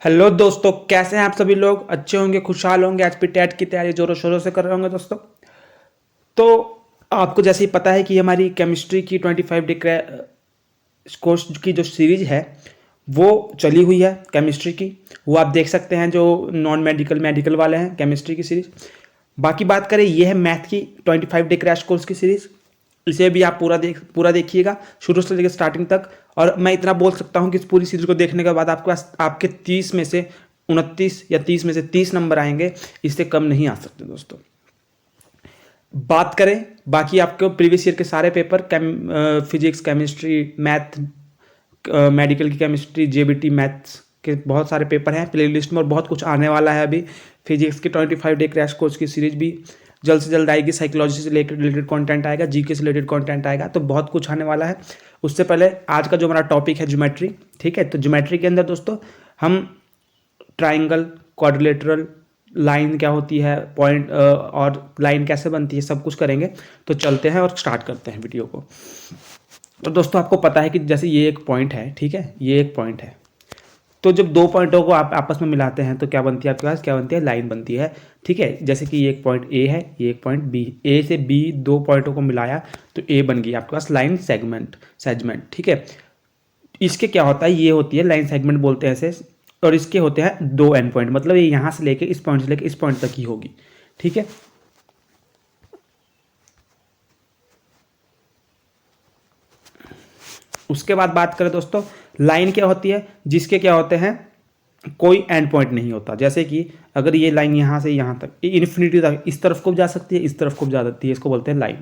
Hello दोस्तों, कैसे हैं आप सभी लोग। अच्छे होंगे, खुशहाल होंगे। आज भी टेट की तैयारी जोरों शोरों से कर रहे होंगे दोस्तों। तो आपको जैसे ही पता है कि हमारी केमिस्ट्री की 25 डे कोर्स की जो सीरीज है वो चली हुई है केमिस्ट्री की। वो आप देख सकते हैं जो नॉन मेडिकल मेडिकल वाले हैं केमिस्ट्री की सीरीज। बाकी बात करें, ये है मैथ की 25 डे क्रैश कोर्स की सीरीज। इसे भी आप पूरा देखिएगा शुरू से लेकर स्टार्टिंग तक। और मैं इतना बोल सकता हूँ कि इस पूरी सीरीज को देखने के बाद आपके पास आपके 30 में से 29 या 30 में से 30 नंबर आएंगे। इससे कम नहीं आ सकते दोस्तों। बात करें बाकी आपके प्रीवियस ईयर के सारे paper physics, chemistry, math, medical की केमिस्ट्री, जेबीटी मैथ्स के बहुत सारे पेपर हैं प्ले लिस्ट में, और बहुत कुछ आने वाला है अभी। फिजिक्स की 25 डे क्रैश कोर्स की सीरीज भी जल्द से जल्द आएगी। साइकोलॉजी से रिलेटेड कंटेंट आएगा, जीके से रिलेटेड कंटेंट आएगा, तो बहुत कुछ आने वाला है। उससे पहले आज का जो हमारा टॉपिक है ज्योमेट्री, ठीक है। तो ज्योमेट्री के अंदर दोस्तों हम ट्राइंगल, क्वाड्रिलेटरल, लाइन क्या होती है, पॉइंट और लाइन कैसे बनती है, सब कुछ करेंगे। तो चलते हैं और स्टार्ट करते हैं वीडियो को। तो दोस्तों आपको पता है कि जैसे ये एक पॉइंट है, ठीक है, ये एक पॉइंट है। तो जब दो पॉइंटों को आप आपस में मिलाते हैं तो क्या बनती है आपके पास, क्या बनती है, लाइन बनती है, ठीक है। जैसे कि ये एक पॉइंट ए है, ये एक पॉइंट बी, ए से बी दो पॉइंटों को मिलाया तो ए बन गई आपके पास लाइन सेगमेंट, ठीक है। इसके क्या होता है, ये होती है लाइन सेगमेंट बोलते हैं ऐसे। और इसके होते हैं दो एंड पॉइंट, मतलब ये यहाँ से लेके इस पॉइंट से लेके इस पॉइंट तक ही होगी, ठीक है। उसके बाद बात करें दोस्तों, लाइन क्या होती है, जिसके क्या होते हैं, कोई एंड पॉइंट नहीं होता। जैसे कि अगर ये लाइन यहाँ से यहाँ तक इन्फिनिटी तक इस तरफ को भी जा सकती है, इस तरफ को भी जा सकती है, इसको बोलते हैं लाइन,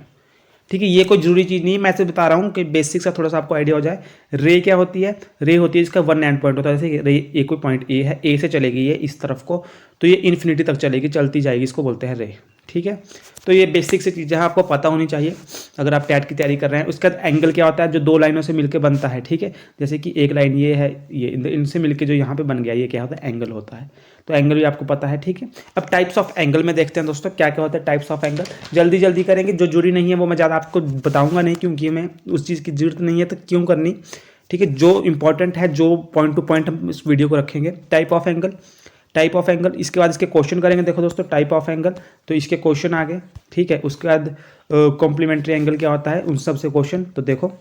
ठीक है। ये कोई जरूरी चीज़ नहीं है, मैं सिर्फ बता रहा हूँ कि बेसिक सा थोड़ा सा आपको आइडिया हो जाए। रे क्या होती है, रे होती है इसका वन एंड पॉइंट होता है। जैसे रे एक कोई पॉइंट ए है, ए से चलेगी ये इस तरफ को, तो ये इन्फिनिटी तक चलेगी, चलती जाएगी, इसको बोलते हैं रे, ठीक है। तो ये बेसिक सी चीज़ें आपको पता होनी चाहिए अगर आप टैट की तैयारी कर रहे हैं। उसके बाद एंगल क्या होता है, जो दो लाइनों से मिलकर बनता है, ठीक है। जैसे कि एक लाइन ये है, ये इनसे मिलकर जो यहाँ पे बन गया, ये क्या होता है, एंगल होता है। तो एंगल भी आपको पता है, ठीक है। अब टाइप्स ऑफ एंगल में देखते हैं दोस्तों क्या क्या होता है टाइप्स ऑफ एंगल। जल्दी जल्दी करेंगे, जो जरूरी नहीं है वो मैं ज़्यादा आपको बताऊंगा नहीं, क्योंकि मैं उस चीज़ की जरूरत नहीं है तो क्यों करनी, ठीक है। जो इंपॉर्टेंट है, जो पॉइंट टू पॉइंट हम इस वीडियो को रखेंगे। टाइप ऑफ एंगल, इसके बाद इसके क्वेश्चन करेंगे। देखो दोस्तों, टाइप ऑफ एंगल, तो इसके क्वेश्चन आ गए, ठीक है। उसके बाद कॉम्प्लीमेंट्री एंगल क्या होता है, उन सब से क्वेश्चन। तो देखो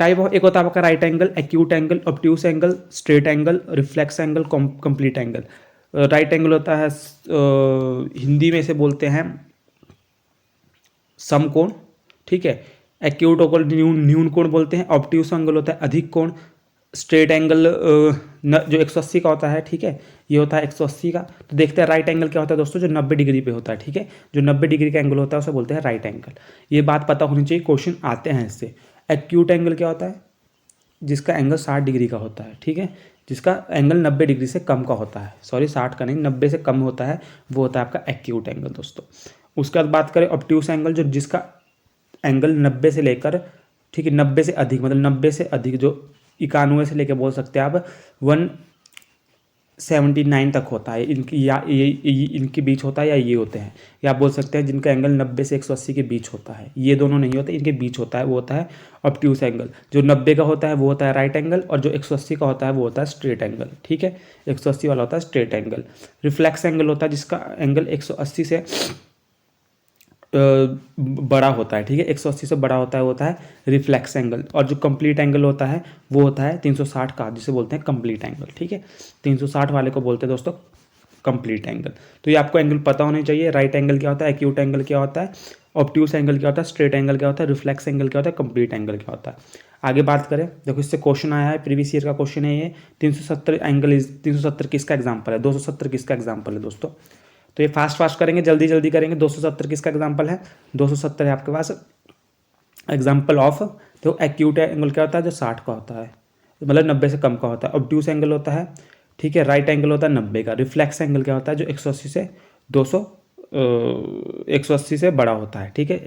टाइप ऑफ, एक होता है आपका right angle, acute angle, obtuse angle, straight angle, reflex angle, complete angle. Right angle होता है हिंदी में से बोलते हैं समकोण, ठीक है। एक्यूट एंगल न्यून कोण बोलते हैं। ऑब्ट्यूस एंगल होता है अधिक कोण। स्ट्रेट एंगल जो 180 का होता है, ठीक है, ये होता है 180 का। तो देखते हैं राइट एंगल क्या होता है दोस्तों, जो 90 डिग्री पे होता है, ठीक है। जो 90 डिग्री का एंगल होता है उसे बोलते हैं राइट एंगल। ये बात पता होनी चाहिए, क्वेश्चन आते हैं इससे। एक्यूट एंगल क्या होता है, जिसका एंगल 60 डिग्री का होता है, ठीक है। जिसका एंगल 90 डिग्री से कम का होता है, सॉरी 60 का नहीं, 90 से कम होता है, वो होता है आपका एक्यूट एंगल दोस्तों। उसके बाद बात करें ऑब्ट्यूस एंगल, जो जिसका एंगल 90 से लेकर, ठीक है, 90 से अधिक, मतलब 90 से अधिक, जो 91 से लेकर बोल सकते हैं आप 179 तक होता है इनकी, या ये इनके बीच होता है, या ये होते हैं, या आप बोल सकते हैं जिनका एंगल 90 से 180 के बीच होता है। ये दोनों नहीं होते, इनके बीच होता है, वो होता है ऑब्ट्यूस एंगल। जो 90 का होता है वो होता है राइट एंगल, और जो 180 का होता है वो होता है स्ट्रेट एंगल, ठीक है। 180 वाला होता है स्ट्रेट एंगल। रिफ्लेक्स एंगल होता है जिसका एंगल 180 से बड़ा होता है, ठीक है, 180 से बड़ा होता है, वो होता है रिफ्लेक्स एंगल। और जो कंप्लीट एंगल होता है वो होता है 360 का, जिसे बोलते हैं कंप्लीट एंगल, ठीक है। 360 वाले को बोलते हैं दोस्तों कंप्लीट एंगल। तो ये आपको एंगल पता होने चाहिए। राइट एंगल क्या होता है, एक्यूट एंगल क्या होता है, ऑब्ट्यूस एंगल क्या होता है, स्ट्रेट एंगल क्या होता है, रिफ्लेक्स एंगल क्या होता है, कंप्लीट एंगल क्या होता है। आगे बात करें, देखो इससे क्वेश्चन आया है, प्रीवियस ईयर का क्वेश्चन है ये। 370 एंगल 370 किसका एग्जाम्पल है, 270 किसका एग्जाम्पल है दोस्तों। तो ये फास्ट करेंगे, जल्दी जल्दी करेंगे। 270 किसका एग्जाम्पल है, 270 है आपके पास एग्जाम्पल ऑफ। तो एक्यूट एंगल क्या होता है, जो 60 का होता है, मतलब 90 से कम का होता है। ऑब्ट्यूस एंगल होता है, ठीक है, राइट एंगल होता है 90 का। रिफ्लेक्स एंगल क्या होता है, जो 180 से 180 से बड़ा होता है, ठीक है।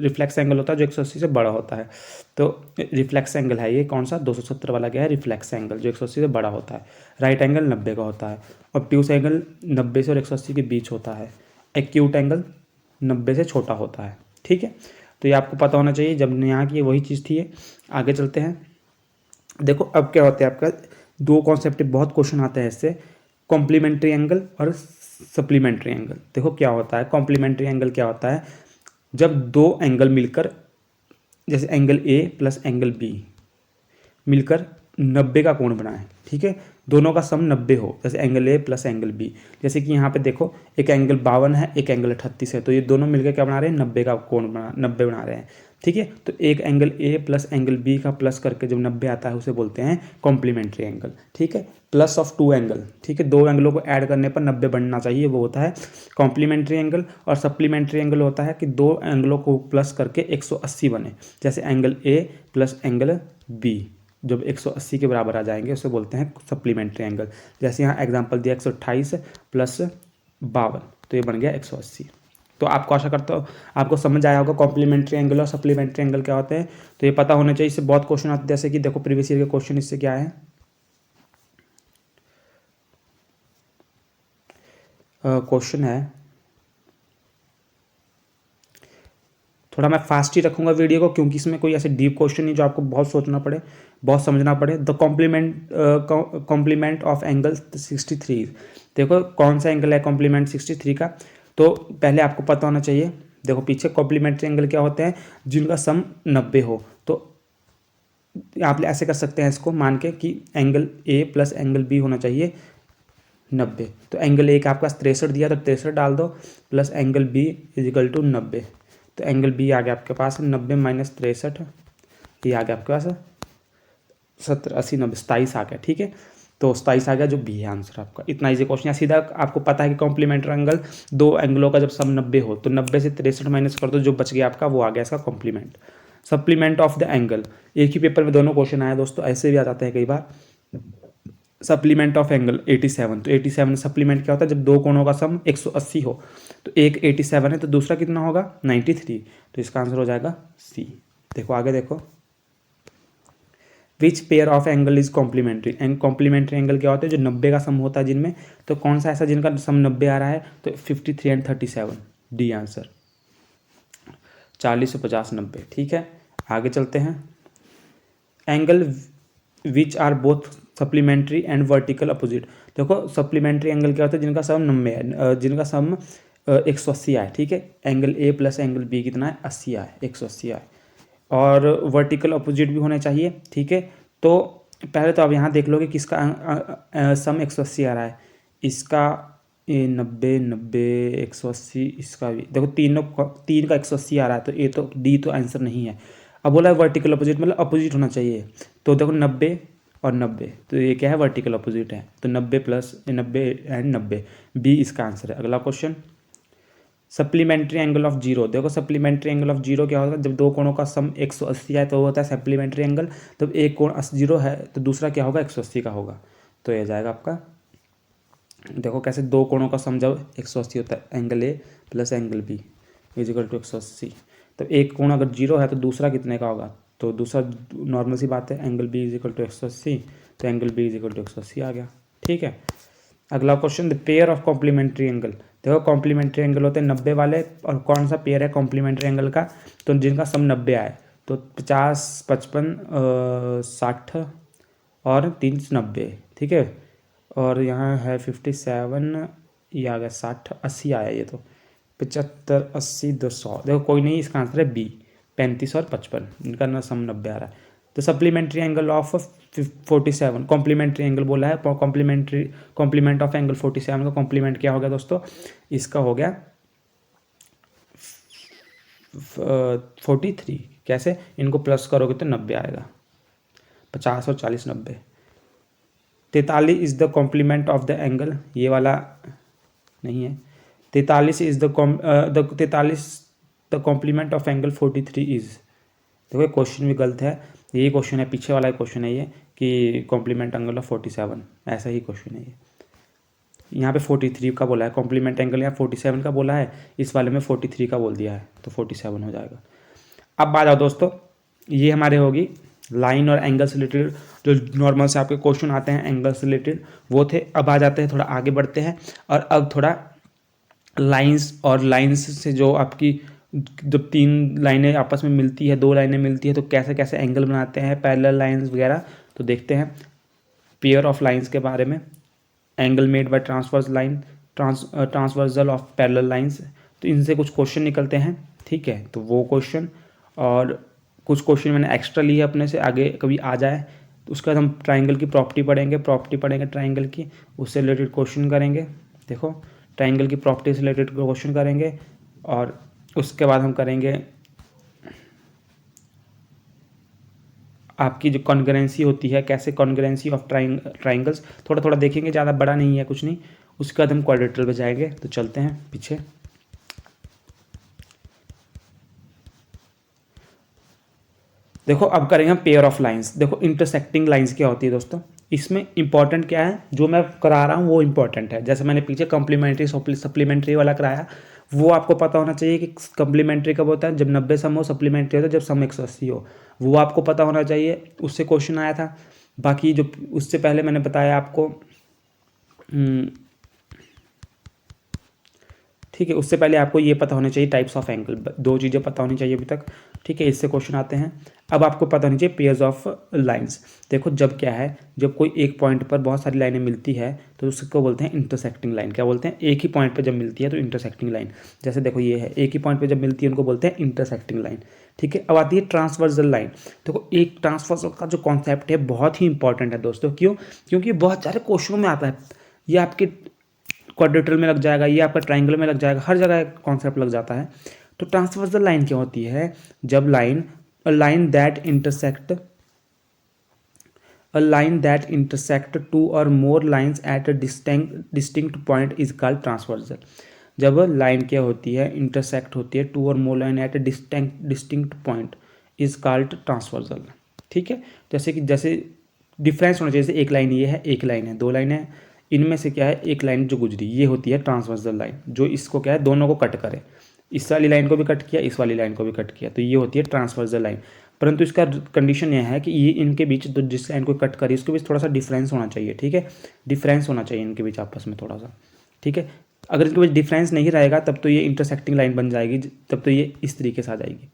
रिफ्लेक्स एंगल होता है जो 180 से बड़ा होता है। तो रिफ्लेक्स एंगल है ये कौन सा, 270 वाला क्या है, रिफ्लेक्स एंगल, जो 180 से बड़ा होता है। राइट एंगल 90 का होता है। ऑब्ट्यूस एंगल 90 से और 180 के बीच होता है। एक्यूट एंगल 90 से छोटा होता है, ठीक है। तो ये आपको पता होना चाहिए, जब यहाँ की वही चीज़ थी। आगे चलते हैं। देखो अब क्या होता है आपका, दो कॉन्सेप्ट बहुत क्वेश्चन आते हैं इससे, कॉम्प्लीमेंट्री एंगल और सप्लीमेंट्री एंगल। देखो क्या होता है कॉम्प्लीमेंट्री एंगल, क्या होता है जब दो एंगल मिलकर, जैसे angle A plus angle B मिलकर 90 का कोण बनाए, ठीक है, दोनों का सम 90 हो, जैसे angle A plus angle B. जैसे कि यहाँ पे देखो एक एंगल 52 है, एक एंगल 38 है, तो ये दोनों मिलकर क्या बना रहे हैं 90 का कोण 90 बना रहे हैं, ठीक है। तो एक angle A plus angle B का प्लस करके जब 90 आता है उसे बोलते हैं कॉम्प्लीमेंट्री एंगल, ठीक है। प्लस ऑफ टू एंगल, ठीक है, दो एंगलों को ऐड करने पर 90 बनना चाहिए, वो होता है कॉम्प्लीमेंट्री एंगल। और सप्लीमेंट्री एंगल होता है कि दो एंगलों को प्लस करके 180 बने, जैसे angle A plus angle B जब 180 के बराबर आ जाएंगे उसे बोलते हैं सप्लीमेंट्री एंगल। जैसे यहाँ एग्जांपल दिया 128 प्लस 52, तो ये बन गया 180। तो आपको आशा करता हूँ आपको समझ आया होगा कॉम्प्लीमेंट्री एंगल और सप्लीमेंट्री एंगल क्या होते हैं। तो ये पता होना चाहिए, इससे बहुत क्वेश्चन आते हैं, जैसे कि देखो प्रीवियस ईयर के क्वेश्चन इससे क्या है, क्वेश्चन है, थोड़ा मैं फास्ट ही रखूंगा वीडियो को क्योंकि इसमें कोई ऐसे डीप क्वेश्चन नहीं जो आपको बहुत सोचना पड़े, बहुत समझना पड़े। द कॉम्प्लीमेंट ऑफ एंगल 63, देखो कौन सा एंगल है कॉम्प्लीमेंट 63 का, तो पहले आपको पता होना चाहिए। देखो पीछे कॉम्प्लीमेंट्री एंगल क्या होते हैं, जिनका सम 90 हो। तो आप ऐसे कर सकते हैं इसको मान के कि angle A plus angle B होना चाहिए 90। तो एंगल ए का आपका 63 दिया तो 63 डाल दो, plus angle B equal to 90। तो एंगल बी आ गया आपके पास 90 माइनस 63, ये आ गया आपके पास 70 80 90 27 आ गया, ठीक है। तो 27 आ गया जो बी है आंसर आपका। इतना इजी क्वेश्चन है, सीधा आपको पता है कि कॉम्प्लीमेंट्री एंगल दो एंगलों का जब सम 90 हो तो 90 से 63 माइनस कर दो, जो बच गया आपका वो आ गया इसका complement. Supplement of the angle, एक ही पेपर में दोनों क्वेश्चन आए दोस्तों, ऐसे भी आ जाते हैं कई बार। सप्लीमेंट ऑफ एंगल 87, तो 87 सप्लीमेंट क्या होता है जब दो कोणों का सम 180 हो, तो एक 87 है तो दूसरा कितना होगा 93, तो इसका आंसर हो जाएगा सी। देखो आगे देखो, which pair of angle is complementary, and complementary angle क्या होता है जो 90 का सम होता है जिनमें, तो कौन सा ऐसा जिनका सम 90 आ रहा है, तो 53 एंड 37, डी आंसर 40 और 50 90, ठीक है। आगे चलते हैं, angle which are both supplementary and vertical opposite. देखो सप्लीमेंट्री एंगल क्या होता है जिनका सम 90 है, जिनका सम 180 आए, ठीक है। Angle A plus angle B कितना है 80 आए, 180 आए। और वर्टिकल अपोजिट भी होने चाहिए, ठीक है। तो पहले तो आप यहाँ देख लो कि किसका सम 180 आ रहा है, इसका 90 90 180, इसका भी देखो तीन का 180 आ रहा है, तो ये तो डी तो आंसर नहीं है। अब बोला है वर्टिकल अपोजिट मतलब अपोजिट होना चाहिए, तो देखो 90 और 90, तो ये क्या है वर्टिकल अपोजिट है, तो 90 प्लस 90 एंड 90, बी इसका आंसर है। अगला question, supplementary angle of zero. देखो सप्लीमेंट्री एंगल ऑफ जीरो क्या होगा जब दो कोणों का सम 180 है तो वो होता है सप्लीमेंट्री एंगल। तो एक कोण 0 है तो दूसरा क्या होगा 180 का होगा, तो ये जाएगा आपका। देखो कैसे दो कोणों का सम जब 180 होता है, angle A plus angle B equal to 180, तो एक कोण अगर 0 है तो दूसरा कितने का होगा, तो दूसरा नॉर्मल सी बात है एंगल बी इजिकल टू 180, तो एंगल बी इजिकल टू 180 आ गया, ठीक है। अगला question, the pair of complementary angle. देखो कॉम्प्लीमेंट्री एंगल होते हैं 90 वाले, और कौन सा पेयर है कॉम्प्लीमेंट्री एंगल का, तो जिनका सम 90 आए, तो 50 55 60 और 3 90, ठीक है। और यहाँ है 57, ये आ गया 60 80 आया, ये तो 75 80 200, देखो कोई नहीं, इसका आंसर है बी 35 और 55, इनका ना सम 90 आ रहा है। तो supplementary angle of 47, complementary angle बोला है, कॉम्प्लीमेंट ऑफ एंगल 47 का कॉम्प्लीमेंट क्या हो गया दोस्तों, इसका हो गया 43। कैसे, इनको प्लस करोगे तो 90 आएगा, 50 और 40 90। 43 is the complement of the angle, ये वाला नहीं है, 43 is the 43 the complement of angle 43 is. देखो क्वेश्चन भी गलत है, यही क्वेश्चन है, पीछे वाला क्वेश्चन है ये कि कॉम्प्लीमेंट एंगल ऑफ 47, ऐसा ही क्वेश्चन है ये। यहाँ पे 43 का बोला है कॉम्प्लीमेंट एंगल, यहाँ 47 का बोला है, इस वाले में 43 का बोल दिया है, तो 47 हो जाएगा। अब बात आओ दोस्तों, ये हमारे होगी लाइन और एंगल से रिलेटेड, जो नॉर्मल से आपके क्वेश्चन आते हैं एंगल से रिलेटेड वो थे। अब आ जाते हैं, थोड़ा आगे बढ़ते हैं, और अब थोड़ा लाइंस, और लाइंस से जो आपकी जब तीन लाइनें आपस में मिलती है, दो लाइनें मिलती है, तो कैसे कैसे एंगल बनाते हैं, पैरेलल लाइंस वगैरह, तो देखते हैं। पेयर ऑफ लाइंस के बारे में, angle made by transverse line, transversal of parallel lines. तो इनसे कुछ क्वेश्चन निकलते हैं, ठीक है। तो वो क्वेश्चन और कुछ क्वेश्चन मैंने एक्स्ट्रा लिए अपने से, आगे कभी आ जाए तो उसके बाद हम ट्राइंगल की प्रॉपर्टी पढ़ेंगे ट्राइंगल की, उससे रिलेटेड क्वेश्चन करेंगे। देखो ट्राइंगल की प्रॉपर्टी से रिलेटेड क्वेश्चन करेंगे और उसके बाद हम करेंगे आपकी जो कॉन्ग्रुएंसी होती है, कैसे कॉन्ग्रुएंसी ऑफ ट्राइंगल्स थोड़ा थोड़ा देखेंगे, ज़्यादा बड़ा नहीं है कुछ नहीं। उसके बाद हम क्वाड्रेटरल पे जाएंगे। तो चलते हैं पीछे। देखो अब करेंगे हम पेयर ऑफ लाइंस। देखो इंटरसेक्टिंग लाइंस क्या होती है दोस्तों, इसमें इंपॉर्टेंट क्या है, जो मैं करा रहा हूँ वो इंपॉर्टेंट है। जैसे मैंने पीछे कॉम्प्लीमेंट्री सप्लीमेंट्री वाला कराया, वो आपको पता होना चाहिए कि कॉम्प्लीमेंट्री कब होता है, जब 90 सम हो, सप्लीमेंट्री होता है जब सम 180 हो, वो आपको पता होना चाहिए। उससे क्वेश्चन आया था। बाकी जो उससे पहले मैंने बताया आपको, ठीक है, उससे पहले आपको ये पता होना चाहिए टाइप्स ऑफ एंगल, दो चीज़ें पता होनी चाहिए अभी तक, ठीक है। इससे क्वेश्चन आते हैं। अब आपको पता होनी चाहिए पेयर्स ऑफ लाइंस। देखो जब क्या है, जब कोई एक पॉइंट पर बहुत सारी लाइनें मिलती है तो उसको बोलते हैं इंटरसेक्टिंग लाइन। क्या बोलते हैं, एक ही पॉइंट पर जब मिलती है तो इंटरसेक्टिंग लाइन। जैसे देखो ये है, एक ही पॉइंट पर जब मिलती है उनको बोलते हैं इंटरसेक्टिंग लाइन, ठीक है। अब आती है ट्रांसवर्सल लाइन। देखो एक ट्रांसवर्सल का जो कॉन्सेप्ट है बहुत ही इंपॉर्टेंट है दोस्तों। क्यों, क्योंकि बहुत सारे क्वेश्चनों में आता है। ये आपके क्वाड्रेटरल में लग जाएगा, ये आपका ट्राइंगल में लग जाएगा, हर जगह कॉन्सेप्ट लग जाता है। तो ट्रांसवर्सल लाइन क्या होती है, जब line that intersect two or more lines at a distinct point is called transversal. जब लाइन क्या होती है, इंटरसेक्ट होती है two or more line at a distinct point is called transversal, ठीक है। जैसे डिफरेंस होना चाहिए, जैसे एक लाइन ये है, एक लाइन है, दो लाइन है, इनमें से क्या है एक लाइन जो गुजरी, ये होती है ट्रांसवर्सल लाइन, जो इसको क्या है दोनों को कट करे, इस वाली लाइन को भी कट किया, इस वाली लाइन को भी कट किया, तो ये होती है ट्रांसवर्सल लाइन। परंतु इसका कंडीशन यह है कि ये इनके बीच, तो जिस लाइन को कट करी उसके बीच थोड़ा सा डिफरेंस होना चाहिए, ठीक है। डिफरेंस होना चाहिए इनके बीच आपस में थोड़ा सा, ठीक है। अगर इनके बीच डिफरेंस नहीं रहेगा तब तो ये इंटरसेक्टिंग लाइन बन जाएगी, तब तो ये इस तरीके से आ जाएगी।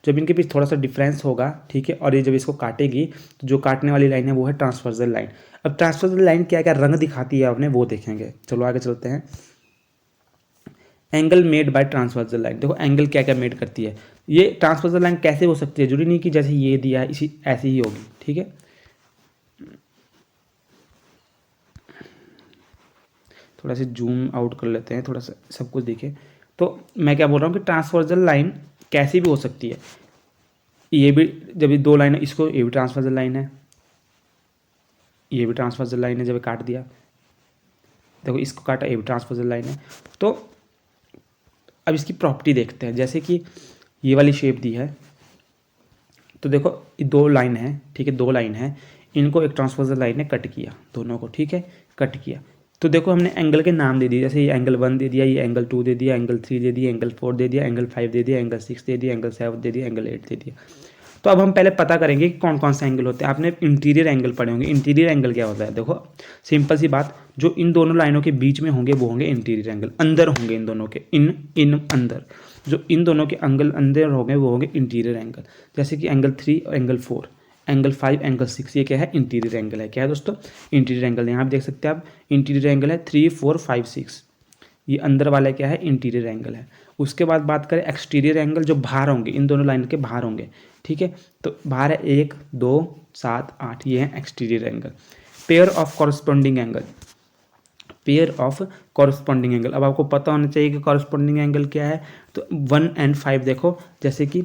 जब इनके बीच थोड़ा सा डिफरेंस होगा, ठीक है, और ये जब इसको काटेगी तो जो काटने वाली लाइन है वो है ट्रांसवर्सल लाइन। अब ट्रांसवर्सल लाइन क्या क्या रंग दिखाती है आपने वो देखेंगे। चलो आगे चलते हैं। Angle made by transversal line. देखो एंगल क्या क्या मेड करती है, ये ट्रांसवर्सल लाइन कैसे हो सकती है, जरूरी नहीं कि जैसे ये दिया है इसी ऐसी ही होगी, ठीक है। थोड़ा सा जूम आउट कर लेते हैं, थोड़ा सा सब कुछ देखें। तो मैं क्या बोल रहा हूँ कि ट्रांसवर्सल लाइन कैसी भी हो सकती है। ये भी, जब ये दो लाइन है, इसको ये भी ट्रांसवर्सल लाइन है, ये भी ट्रांसवर्सल लाइन है, जब काट दिया, देखो इसको काटा, ये भी ट्रांसवर्सल लाइन है। तो अब इसकी प्रॉपर्टी देखते हैं। जैसे कि ये वाली शेप दी है, तो देखो ये दो लाइन है, ठीक है, दो लाइन है, इनको एक ट्रांसवर्सल लाइन ने कट किया, दोनों को, ठीक है, कट किया। तो देखो हमने एंगल के नाम दे दिए, जैसे ये एंगल 1 दे दिया, ये एंगल 2 दे दिया, एंगल 3 दे दिया, एंगल 4 दे दिया, एंगल 5 दे दिया, एंगल 6 दे दिया, एंगल 7 दे दिया, एंगल 8 दे दिया। तो अब हम पहले पता करेंगे कि कौन कौन से एंगल होते हैं। आपने इंटीरियर एंगल पढ़े होंगे। इंटीरियर एंगल क्या होता है, देखो सिंपल सी बात, जो इन दोनों लाइनों के बीच में होंगे वो होंगे इंटीरियर एंगल, अंदर होंगे इन दोनों के, इन अंदर, जो इन दोनों के एंगल अंदर होंगे वो होंगे इंटीरियर एंगल। जैसे कि एंगल 3 और एंगल 4, एंगल 5, एंगल 6, ये क्या है, इंटीरियर एंगल है। क्या है दोस्तों, इंटीरियर एंगल। यहाँ आप देख सकते हैं, आप इंटीरियर एंगल है 3, 4, 5, 6, ये अंदर वाला क्या है, इंटीरियर एंगल है। उसके बाद बात करें एक्सटीरियर एंगल, जो बाहर होंगे, इन दोनों लाइन के बाहर होंगे, ठीक है। तो बाहर है 1, 2, 7, 8, ये है exterior angle. Pair of corresponding angle, pair of corresponding angle. अब आपको पता होना चाहिए कि कॉरस्पॉन्डिंग एंगल क्या है। तो 1 और 5 देखो, जैसे कि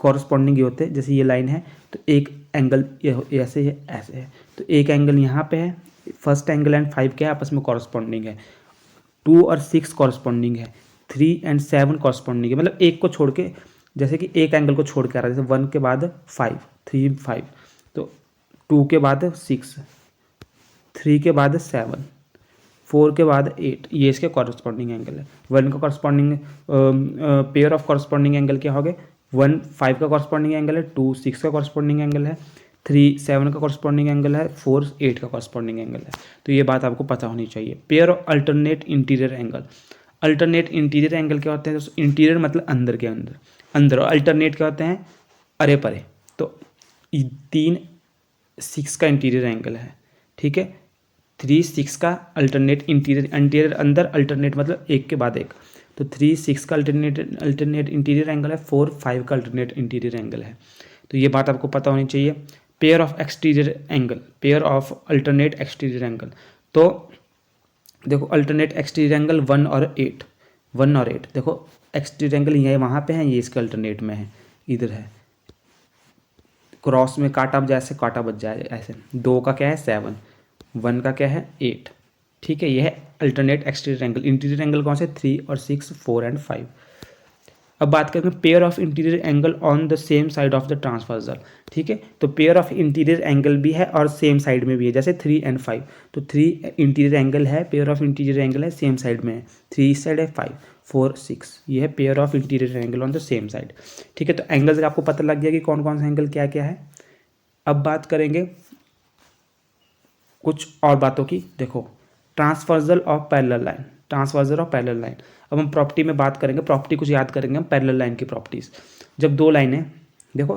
कॉरस्पॉन्डिंग ये होते हैं, जैसे ये लाइन है तो एक एंगल ये ऐसे है, ऐसे है, तो एक एंगल यहाँ पे है, फर्स्ट एंगल एंड 5 क्या है, आपस में कॉरस्पॉन्डिंग है। 2 और 6 कॉरस्पॉन्डिंग है, 3 और 7 कॉरस्पॉन्डिंग है, मतलब एक को छोड़ के, जैसे कि एक एंगल को छोड़ के आ रहा है, जैसे 1 के बाद 5, 3, 5, तो 2 के बाद 6, 3 के बाद 7, 4 के बाद 8, ये इसके कॉरस्पॉन्डिंग एंगल है। 1 का corresponding pair of corresponding angle क्या हो गए, 1 5 का कॉरस्पॉन्डिंग एंगल है, 2 6 का कॉरस्पॉन्डिंग एंगल है, 3 7 का कॉरस्पॉन्डिंग एंगल है, 4 8 का कॉरस्पॉन्डिंग एंगल है। तो ये बात आपको पता होनी चाहिए। Pair of alternate interior angle, alternate interior angle क्या होते हैं दोस्तों, इंटीरियर मतलब अंदर के अंदर, अंदर, और अल्टरनेट क्या होते हैं, अरे परे। तो 3 6 का इंटीरियर एंगल है, ठीक है। 3 6 का अल्टरनेट इंटीरियर अंदर, अल्टरनेट मतलब एक के बाद एक, तो 3 6 का अल्टरनेट इंटीरियर एंगल है, 4 5 का अल्टरनेट इंटीरियर एंगल है। तो ये बात आपको पता होनी चाहिए। Pair of exterior angle, pair of alternate exterior angle, तो देखो अल्टरनेट एक्सटीरियर एंगल 1 और 8 देखो एक्सटीरियर एंगल ये वहाँ पे है, ये इसके अल्टरनेट में है, इधर है, क्रॉस में काटा जैसे काटा बच जाए ऐसे। 2 का क्या है 7, 1 का क्या है 8, ठीक है। ये है alternate exterior angle. Interior angle कौन से 3 और 6 4 एंड 5। अब बात करेंगे pair of interior angle on the same side of the transversal, ठीक है। तो पेयर ऑफ इंटीरियर एंगल भी है और सेम साइड में भी है, जैसे 3 एंड 5, तो 3 इंटीरियर एंगल है, पेयर ऑफ इंटीरियर एंगल है, सेम साइड में है, 3 इस साइड है, 5 4 6, ये है pair of interior angle on the same side, ठीक है। तो एंगल्स का आपको पता लग गया कि कौन कौन सा एंगल क्या क्या है। अब बात करेंगे कुछ और बातों की। देखो transversal of parallel line, transversal of parallel line. अब हम प्रॉपर्टी में बात करेंगे, प्रॉपर्टी कुछ याद करेंगे हम पैरेलल लाइन की प्रॉपर्टीज। जब दो लाइनें, देखो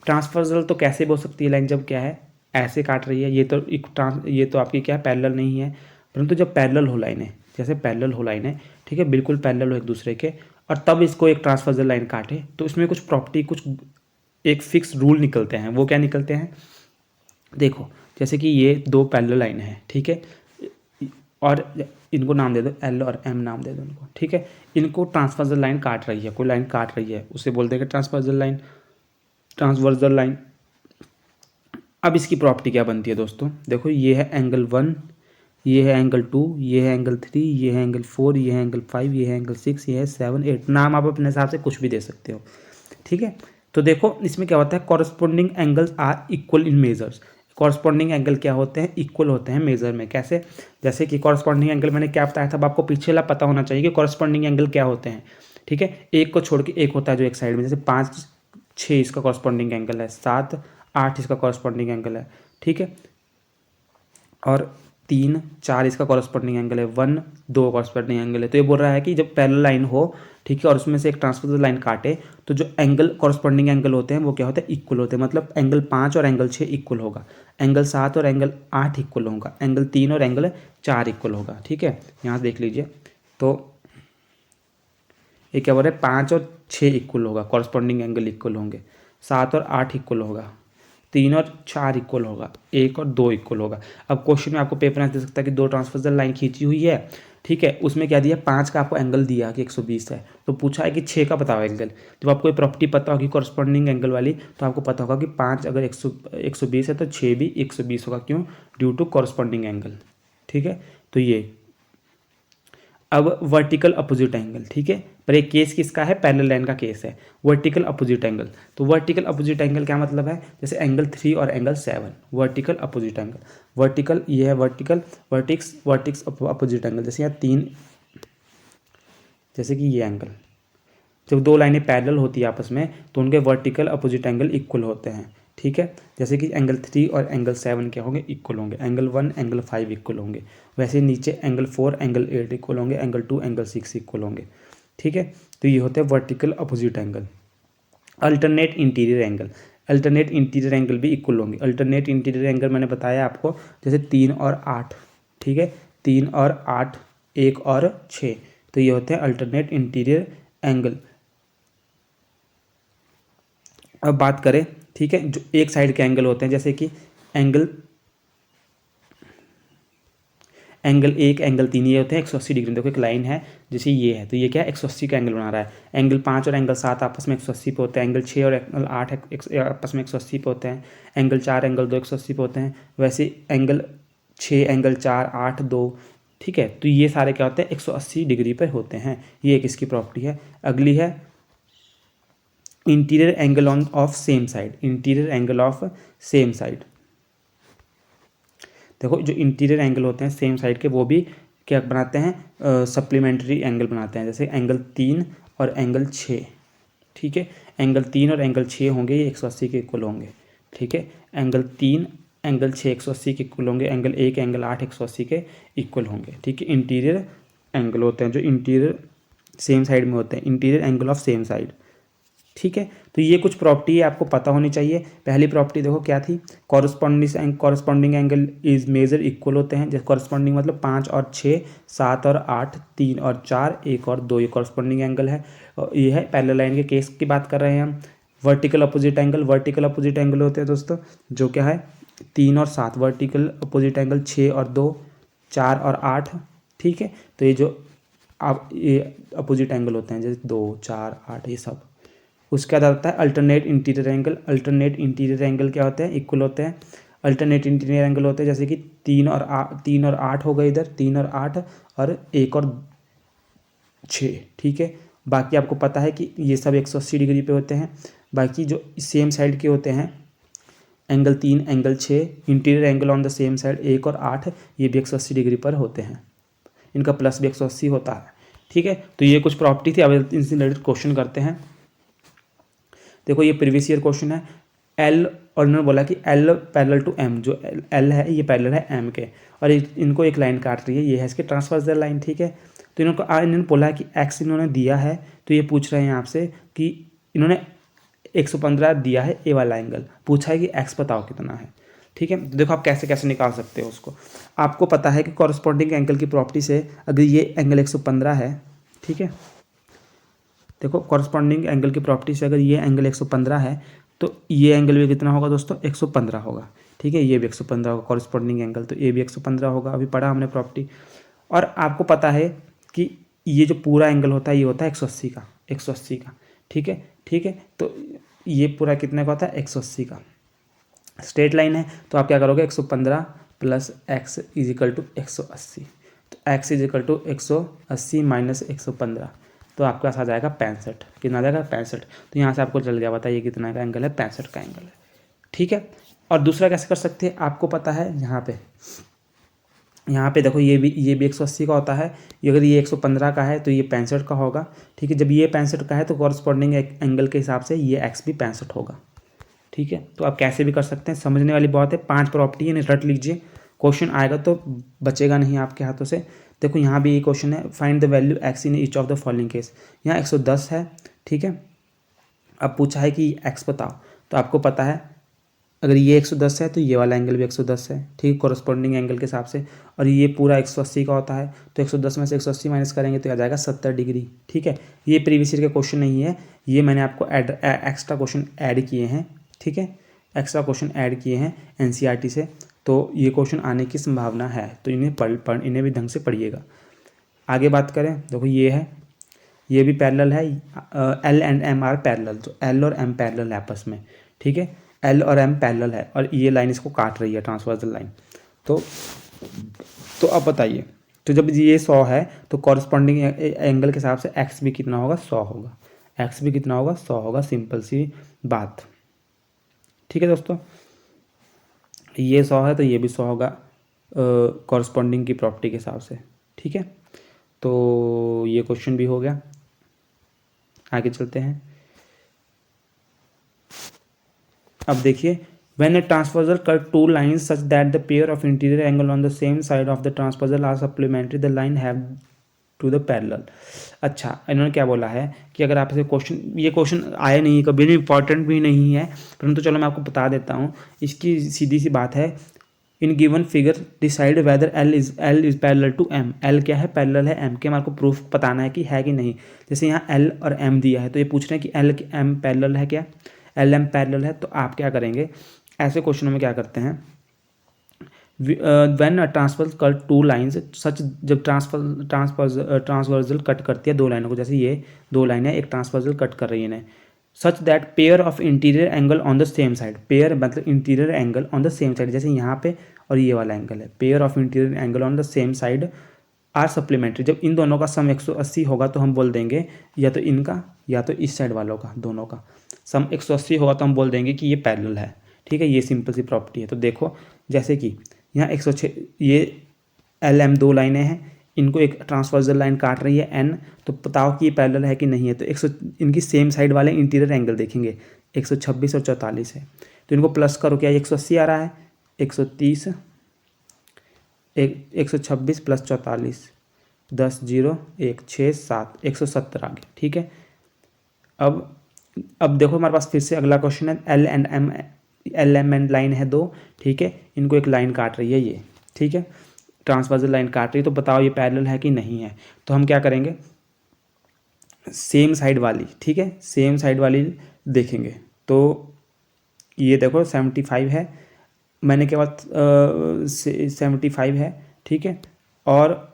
ट्रांसवर्सल तो कैसे बोल सकती है लाइन, जब क्या है ऐसे काट रही है, ये तो आपकी क्या है पैरेलल नहीं है, परंतु जब पैरेलल हो लाइनें, जैसे पैरेलल हो लाइनें, ठीक है, बिल्कुल पैरेलल हो एक दूसरे के, और तब इसको एक ट्रांसवर्सल लाइन काटे, तो इसमें कुछ प्रॉपर्टी, कुछ एक फिक्स रूल निकलते हैं। वो क्या निकलते हैं, देखो जैसे कि ये दो पैरेलल लाइन है, ठीक है, और इनको नाम दे दो एल और एम नाम दे दो इनको, ठीक है। इनको ट्रांसवर्सल लाइन काट रही है, कोई लाइन काट रही है, उसे बोल देंगे ट्रांसवर्सल लाइन, ट्रांसवर्सल लाइन। अब इसकी प्रॉपर्टी क्या बनती है दोस्तों, देखो ये है एंगल 1, ये है एंगल 2, ये है एंगल 3, ये है एंगल 4, ये है एंगल 5, ये है एंगल 6, ये है 7 8, नाम आप अपने हिसाब से कुछ भी दे सकते हो, ठीक है। तो देखो इसमें क्या होता है, corresponding angles are equal in measures. Corresponding angle क्या होते हैं, इक्वल होते हैं मेजर में। कैसे, जैसे कि कॉरस्पॉन्डिंग एंगल मैंने क्या बताया था, अब आपको पीछे वाला पता होना चाहिए कि कॉरस्पॉन्डिंग एंगल क्या होते हैं, ठीक है। एक को छोड़ के एक होता है जो एक साइड में, जैसे 5 6 इसका कॉरस्पॉन्डिंग एंगल है, 7 8 इसका कॉरस्पॉन्डिंग एंगल है, ठीक है, और 3 4 इसका कॉरस्पॉन्डिंग एंगल है, 1 2 कॉरस्पॉन्डिंग एंगल है। तो ये बोल रहा है कि जब पैरेलल लाइन हो, ठीक है, और उसमें से एक ट्रांसवर्सल लाइन काटे, तो जो एंगल कॉरस्पॉन्डिंग एंगल होते हैं वो क्या होते हैं, इक्वल होते हैं। मतलब एंगल 5 और एंगल 6 इक्वल होगा, एंगल 7 और एंगल 8 इक्वल होगा, एंगल 3 और एंगल 4 इक्वल होगा, ठीक है। यहाँ देख लीजिए, तो ये क्या बोल रहे हैं, 5 और 6 इक्वल होगा, कॉरस्पॉन्डिंग एंगल इक्वल होंगे, 7 और 8 इक्वल होगा, 3 और 4 इक्वल होगा, 1 और 2 इक्वल होगा। अब क्वेश्चन में आपको पेपर में दे सकता है कि दो ट्रांसवर्सल लाइन खींची हुई है, ठीक है, उसमें क्या दिया, 5 का आपको एंगल दिया कि 120 है, तो पूछा है कि 6 का बताओ एंगल। जब आपको ये प्रॉपर्टी पता होगी कॉरस्पॉन्डिंग एंगल वाली, तो आपको पता होगा कि 5 अगर 120 है तो 6 भी 120 होगा, क्यों, ड्यू टू कॉरस्पॉन्डिंग एंगल, ठीक है। तो ये अब वर्टिकल अपोजिट एंगल, ठीक है, पर एक केस किसका है, पैरेलल लाइन का केस है, वर्टिकल अपोजिट एंगल। तो वर्टिकल अपोजिट एंगल क्या मतलब है, जैसे एंगल 3 और angle 7, vertical opposite angle, vertical ये है वर्टिकल, वर्टिक्स अपोजिट एंगल, जैसे यहाँ 3, जैसे कि ये एंगल, जब दो लाइनें पैरेलल होती है आपस में तो उनके वर्टिकल अपोजिट एंगल इक्वल होते हैं, ठीक है। जैसे कि एंगल 3 और एंगल 7 क्या होंगे, इक्वल होंगे, एंगल 1 एंगल 5 इक्वल होंगे, वैसे नीचे एंगल 4 एंगल 8 इक्वल होंगे, एंगल 2 एंगल 6 इक्वल होंगे, ठीक है। तो ये होते हैं vertical opposite angle. Alternate interior angle, alternate interior angle भी इक्वल होंगे। अल्टरनेट इंटीरियर एंगल मैंने बताया आपको, जैसे 3 और 8, ठीक है, 3 और 8 1 और 6, तो ये होते हैं अल्टरनेट इंटीरियर एंगल। अब बात करें, ठीक है, जो एक साइड के एंगल होते हैं, जैसे कि एंगल 1 एंगल 3, ये होते हैं 180 डिग्री। देखो एक लाइन है जैसे ये है, तो ये क्या है 180 का एंगल बना रहा है। एंगल 5 और एंगल 7 आपस में 180 पे होते हैं, एंगल 6 और एंगल 8 आपस में 180 पे होते हैं, एंगल 4 एंगल 2 180 पे होते हैं, वैसे एंगल 6 एंगल 4 8 2, ठीक है। तो ये सारे क्या होते हैं 180 डिग्री पर होते हैं, ये एक इसकी प्रॉपर्टी है। अगली है interior angle of same side, interior angle of same side. देखो जो इंटीरियर एंगल होते हैं सेम साइड के, वो भी क्या बनाते हैं, सप्लीमेंट्री एंगल बनाते हैं, जैसे एंगल 3 और एंगल 6, ठीक है, एंगल 3 और एंगल 6 होंगे, ये 180 के इक्वल होंगे, ठीक है, एंगल 3 एंगल 6 180 के इक्वल होंगे, एंगल 1 एंगल 8 180 के इक्वल होंगे, ठीक है। इंटीरियर एंगल होते हैं जो इंटीरियर सेम साइड में होते हैं, interior angle of same side, ठीक है। तो ये कुछ प्रॉपर्टी है, आपको पता होनी चाहिए। पहली प्रॉपर्टी देखो क्या थी, corresponding angle is measure equal होते हैं। जैसे कॉरस्पॉन्डिंग मतलब 5 और 6, 7 और 8, 3 और 4, 1 और 2, ये कॉरस्पॉन्डिंग एंगल है। और ये है पैरेलल लाइन के केस की बात कर रहे हैं हम। वर्टिकल अपोजिट एंगल होते हैं दोस्तों, जो क्या है 3 और 7, वर्टिकल अपोजिट एंगल 6 और 2, 4 और 8, ठीक है। तो ये जो आप ये अपोजिट एंगल होते हैं, जैसे 2, 4, 8, ये सब। उसके बाद आता है अल्टरनेट इंटीरियर एंगल क्या होते हैं, इक्वल होते हैं। अल्टरनेट इंटीरियर एंगल होते हैं जैसे कि 3 और 8 हो गए इधर, 3 और 8 और 1 और 6, ठीक है। बाकी आपको पता है कि ये सब 180 डिग्री पे होते हैं। बाकी जो सेम साइड के होते हैं, angle 3, angle 6, interior angle on the same side 1 और 8, ये भी 180 डिग्री पर होते हैं। इनका प्लस भी 180 होता है, ठीक है। तो ये कुछ प्रॉपर्टी थी। अब इनसे रिलेटेड क्वेश्चन करते हैं। देखो ये प्रीवियस ईयर क्वेश्चन है। एल, और उन्होंने बोला कि एल पैरेलल टू एम, जो एल है ये पैरेलल है एम के, और इनको एक लाइन काट रही है, ये है इसके ट्रांसवर्सल लाइन, ठीक है। तो इन्होंने बोला कि एक्स इन्होंने दिया है, तो ये पूछ रहे हैं आपसे कि इन्होंने 115 दिया है ए वाला एंगल, पूछा है कि एक्स बताओ कितना है, ठीक है। तो देखो आप कैसे कैसे निकाल सकते हो उसको। आपको पता है कि कॉरस्पॉन्डिंग एंगल की प्रॉपर्टी से अगर ये एंगल 115 है, ठीक है, देखो कॉरस्पॉन्डिंग एंगल की प्रॉपर्टी से अगर ये एंगल 115 है तो ये एंगल भी कितना होगा दोस्तों, 115 होगा, ठीक है। ये भी 115 होगा कॉरस्पॉन्डिंग एंगल, तो ये भी 115 होगा, अभी पढ़ा हमने प्रॉपर्टी। और आपको पता है कि ये जो पूरा एंगल होता है ये होता है 180 का, 180 का, ठीक है, ठीक है। तो ये पूरा कितने का होता है, 180 का। स्ट्रेट लाइन है तो आप क्या करोगे, 115 plus x is equal to 180, तो x is equal to 180 minus 115, तो आपके पास आ जाएगा 65। कितना आ जाएगा, 65। तो यहाँ से आपको चल गया, बताइए कितना का एंगल है, 65 का एंगल है, ठीक है। और दूसरा कैसे कर सकते हैं, आपको पता है यहाँ पे देखो ये भी 180 का होता है। अगर ये 115 का है तो ये 65 का होगा, ठीक है। जब ये 65 का है तो कॉरस्पॉन्डिंग एंगल के हिसाब से ये एक्स भी 65 होगा, ठीक है। तो आप कैसे भी कर सकते हैं, समझने वाली बात है। 5 प्रॉपर्टी है, रट लीजिए, क्वेश्चन आएगा तो बचेगा नहीं आपके हाथों से। देखो यहाँ भी ये क्वेश्चन है, find the value x in each of the following case. यहाँ 110 है, ठीक है। अब पूछा है कि एक्स बताओ, तो आपको पता है अगर ये 110 है तो ये वाला एंगल भी 110 है, ठीक, कॉरस्पॉन्डिंग एंगल के हिसाब से। और ये पूरा 180 का होता है, तो 110 में से 180 माइनस करेंगे तो आ जाएगा 70 डिग्री, ठीक है। ये प्रीवियस ईयर का क्वेश्चन नहीं है, ये मैंने आपको एक्स्ट्रा क्वेश्चन ऐड किए हैं, ठीक है, एक्स्ट्रा क्वेश्चन ऐड किए हैं एनसीईआरटी से। तो ये क्वेश्चन आने की संभावना है, तो इन्हें भी ढंग से पढ़िएगा। आगे बात करें, देखो ये है, ये भी पैरेलल है, l and m are parallel, तो एल और एम पैरेलल है आपस में, ठीक है। एल और एम पैरेलल है और ये लाइन इसको काट रही है, ट्रांसवर्सल लाइन। तो अब बताइए, तो जब ये 100 है तो कॉरस्पॉन्डिंग एंगल के हिसाब से एक्स भी कितना होगा, 100 होगा, एक्स भी कितना होगा, 100 होगा, सिंपल सी बात, ठीक है दोस्तों। ये 100 है तो ये भी 100 होगा कॉरस्पॉन्डिंग की प्रॉपर्टी के हिसाब से, ठीक है। तो ये क्वेश्चन भी हो गया, आगे चलते हैं। अब देखिए, when a transversal cut two lines such that the pair of interior angle on the same side of the transversal are supplementary the line have to the parallel. अच्छा, इन्होंने क्या बोला है कि अगर आप ये क्वेश्चन आए नहीं, कभी भी इंपॉर्टेंट भी नहीं है, परंतु चलो मैं आपको बता देता हूँ। इसकी सीधी सी बात है, in given figure decide whether l is parallel to m. L क्या है, पैरेलल है एम के। हमारे को प्रूफ बताना है कि है कि नहीं। जैसे यहाँ एल और एम दिया है तो ये पूछ रहे हैं कि एल एम पैरेलल है क्या, एल एम पैरेलल है। तो आप क्या करेंगे, ऐसे क्वेश्चनों में क्या करते हैं, when transversal cut two lines such, जब ट्रांसवर्सल कट करती है दो लाइनों को, जैसे ये दो लाइनें एक ट्रांसवर्सल कट कर रही है इन्हें, such that pair of interior angle on the same side, pair मतलब interior angle on the same side, जैसे यहाँ पे और ये वाला एंगल है, pair of interior angle on the same side are supplementary. जब इन दोनों का सम 180 होगा तो हम बोल देंगे या तो इनका या तो इस साइड वालों का, दोनों का सम 180 होगा तो हम बोल देंगे कि ये पैरेलल है, ठीक है। ये सिंपल सी प्रॉपर्टी है। तो देखो जैसे कि यहाँ 106, ये एल एम दो लाइनें हैं, इनको एक ट्रांसवर्सल लाइन काट रही है एन, तो बताओ कि ये पैरेलल है कि नहीं है। तो 100 इनकी सेम साइड वाले इंटीरियर एंगल देखेंगे, 126 और 44 है, तो इनको प्लस करो, क्या 180 आ रहा है, 130, 126 प्लस 44, 10 0 1 6 7, 170 आ गया, ठीक है। अब अब देखो हमारे पास फिर से अगला क्वेश्चन है, एल एम एन लाइन है दो, ठीक है, इनको एक लाइन काट रही है ये, ठीक है, ट्रांसवर्सल लाइन काट रही है, तो बताओ ये पैरेलल है कि नहीं है। तो हम क्या करेंगे, सेम साइड वाली, ठीक है, सेम साइड वाली देखेंगे। तो ये देखो 75 है, मैंने क्या बात 75 है, ठीक है, और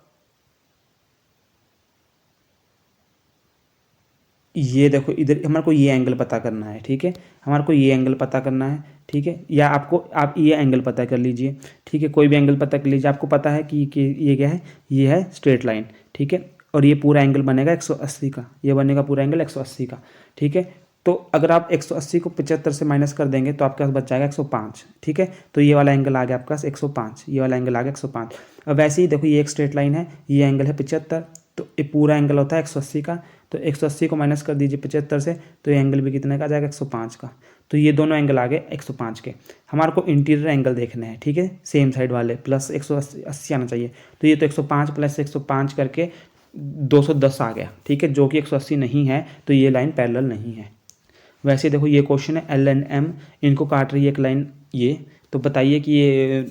ये देखो इधर हमारे को ये एंगल पता करना है, ठीक है, हमारे को ये एंगल पता करना है, ठीक है, या आपको आप ये एंगल पता कर लीजिए, ठीक है, कोई भी एंगल पता कर लीजिए। आपको पता है कि ये क्या है, ये है स्ट्रेट लाइन, ठीक है, और ये पूरा एंगल बनेगा 180 का, ये बनेगा पूरा एंगल 180 का, ठीक है। तो अगर आप 180 को 75 से माइनस कर देंगे तो आपके पास बच जाएगा 105, ठीक है। तो ये वाला एंगल आ गया आपके पास 105, ये वाला एंगल आ गया 105। अब वैसे ही देखो ये एक स्ट्रेट लाइन है, ये एंगल है 75, तो ये पूरा एंगल होता है 180 का, तो 180 को माइनस कर दीजिए 75 से, तो ये एंगल भी कितने का आ जाएगा 105 का। तो ये दोनों एंगल आ गए 105 के। हमारे को इंटीरियर एंगल देखने हैं, ठीक है, सेम साइड वाले, प्लस 180 आना चाहिए। तो ये तो 105 प्लस 105 करके 210 आ गया, ठीक है, जो कि 180 नहीं है, तो ये लाइन पैरेलल नहीं है। वैसे देखो ये क्वेश्चन है एल एंड एम, इनको काट रही है एक लाइन ये, तो बताइए कि ये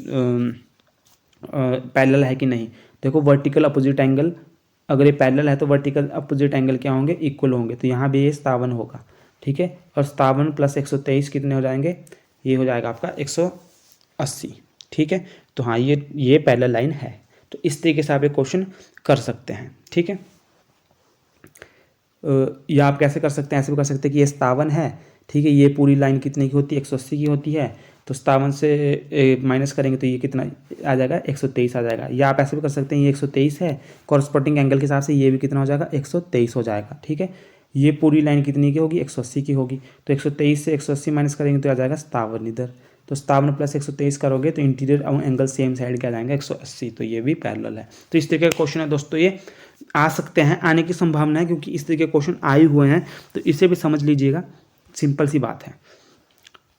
पैरेलल है कि नहीं। देखो वर्टिकल अपोजिट एंगल, अगर ये पैरेलल है तो वर्टिकल अपोजिट एंगल क्या होंगे, इक्वल होंगे, तो यहाँ भी ये 57 होगा, ठीक है, और 57 प्लस 123 कितने हो जाएंगे, ये हो जाएगा आपका 180, ठीक है। तो हाँ ये पैरेलल लाइन है। तो इस तरीके से आप ये क्वेश्चन कर सकते हैं, ठीक है। या आप कैसे कर सकते हैं, ऐसे भी कर सकते हैं कि ये 57 है, ठीक है, ये पूरी लाइन कितने की होती है, 180 की होती है, तो 57 से माइनस करेंगे तो ये कितना आ जाएगा, 123 आ जाएगा। या आप ऐसे भी कर सकते हैं, ये 123 है, कॉरस्पॉन्डिंग एंगल के हिसाब से ये भी कितना हो जाएगा, 123 हो जाएगा, ठीक है। ये पूरी लाइन कितनी की होगी, 180 की होगी, तो 123 से 180 माइनस करेंगे तो आ जाएगा 57 इधर, तो 57 प्लस 123 करोगे तो इंटीरियर एंगल सेम साइड के आ जाएंगे 180, तो ये भी पैरेलल है। तो इस तरीके का क्वेश्चन है दोस्तों, ये आ सकते हैं, आने की संभावना है, क्योंकि इस तरीके के क्वेश्चन आए हुए हैं, तो इसे भी समझ लीजिएगा, सिंपल सी बात है।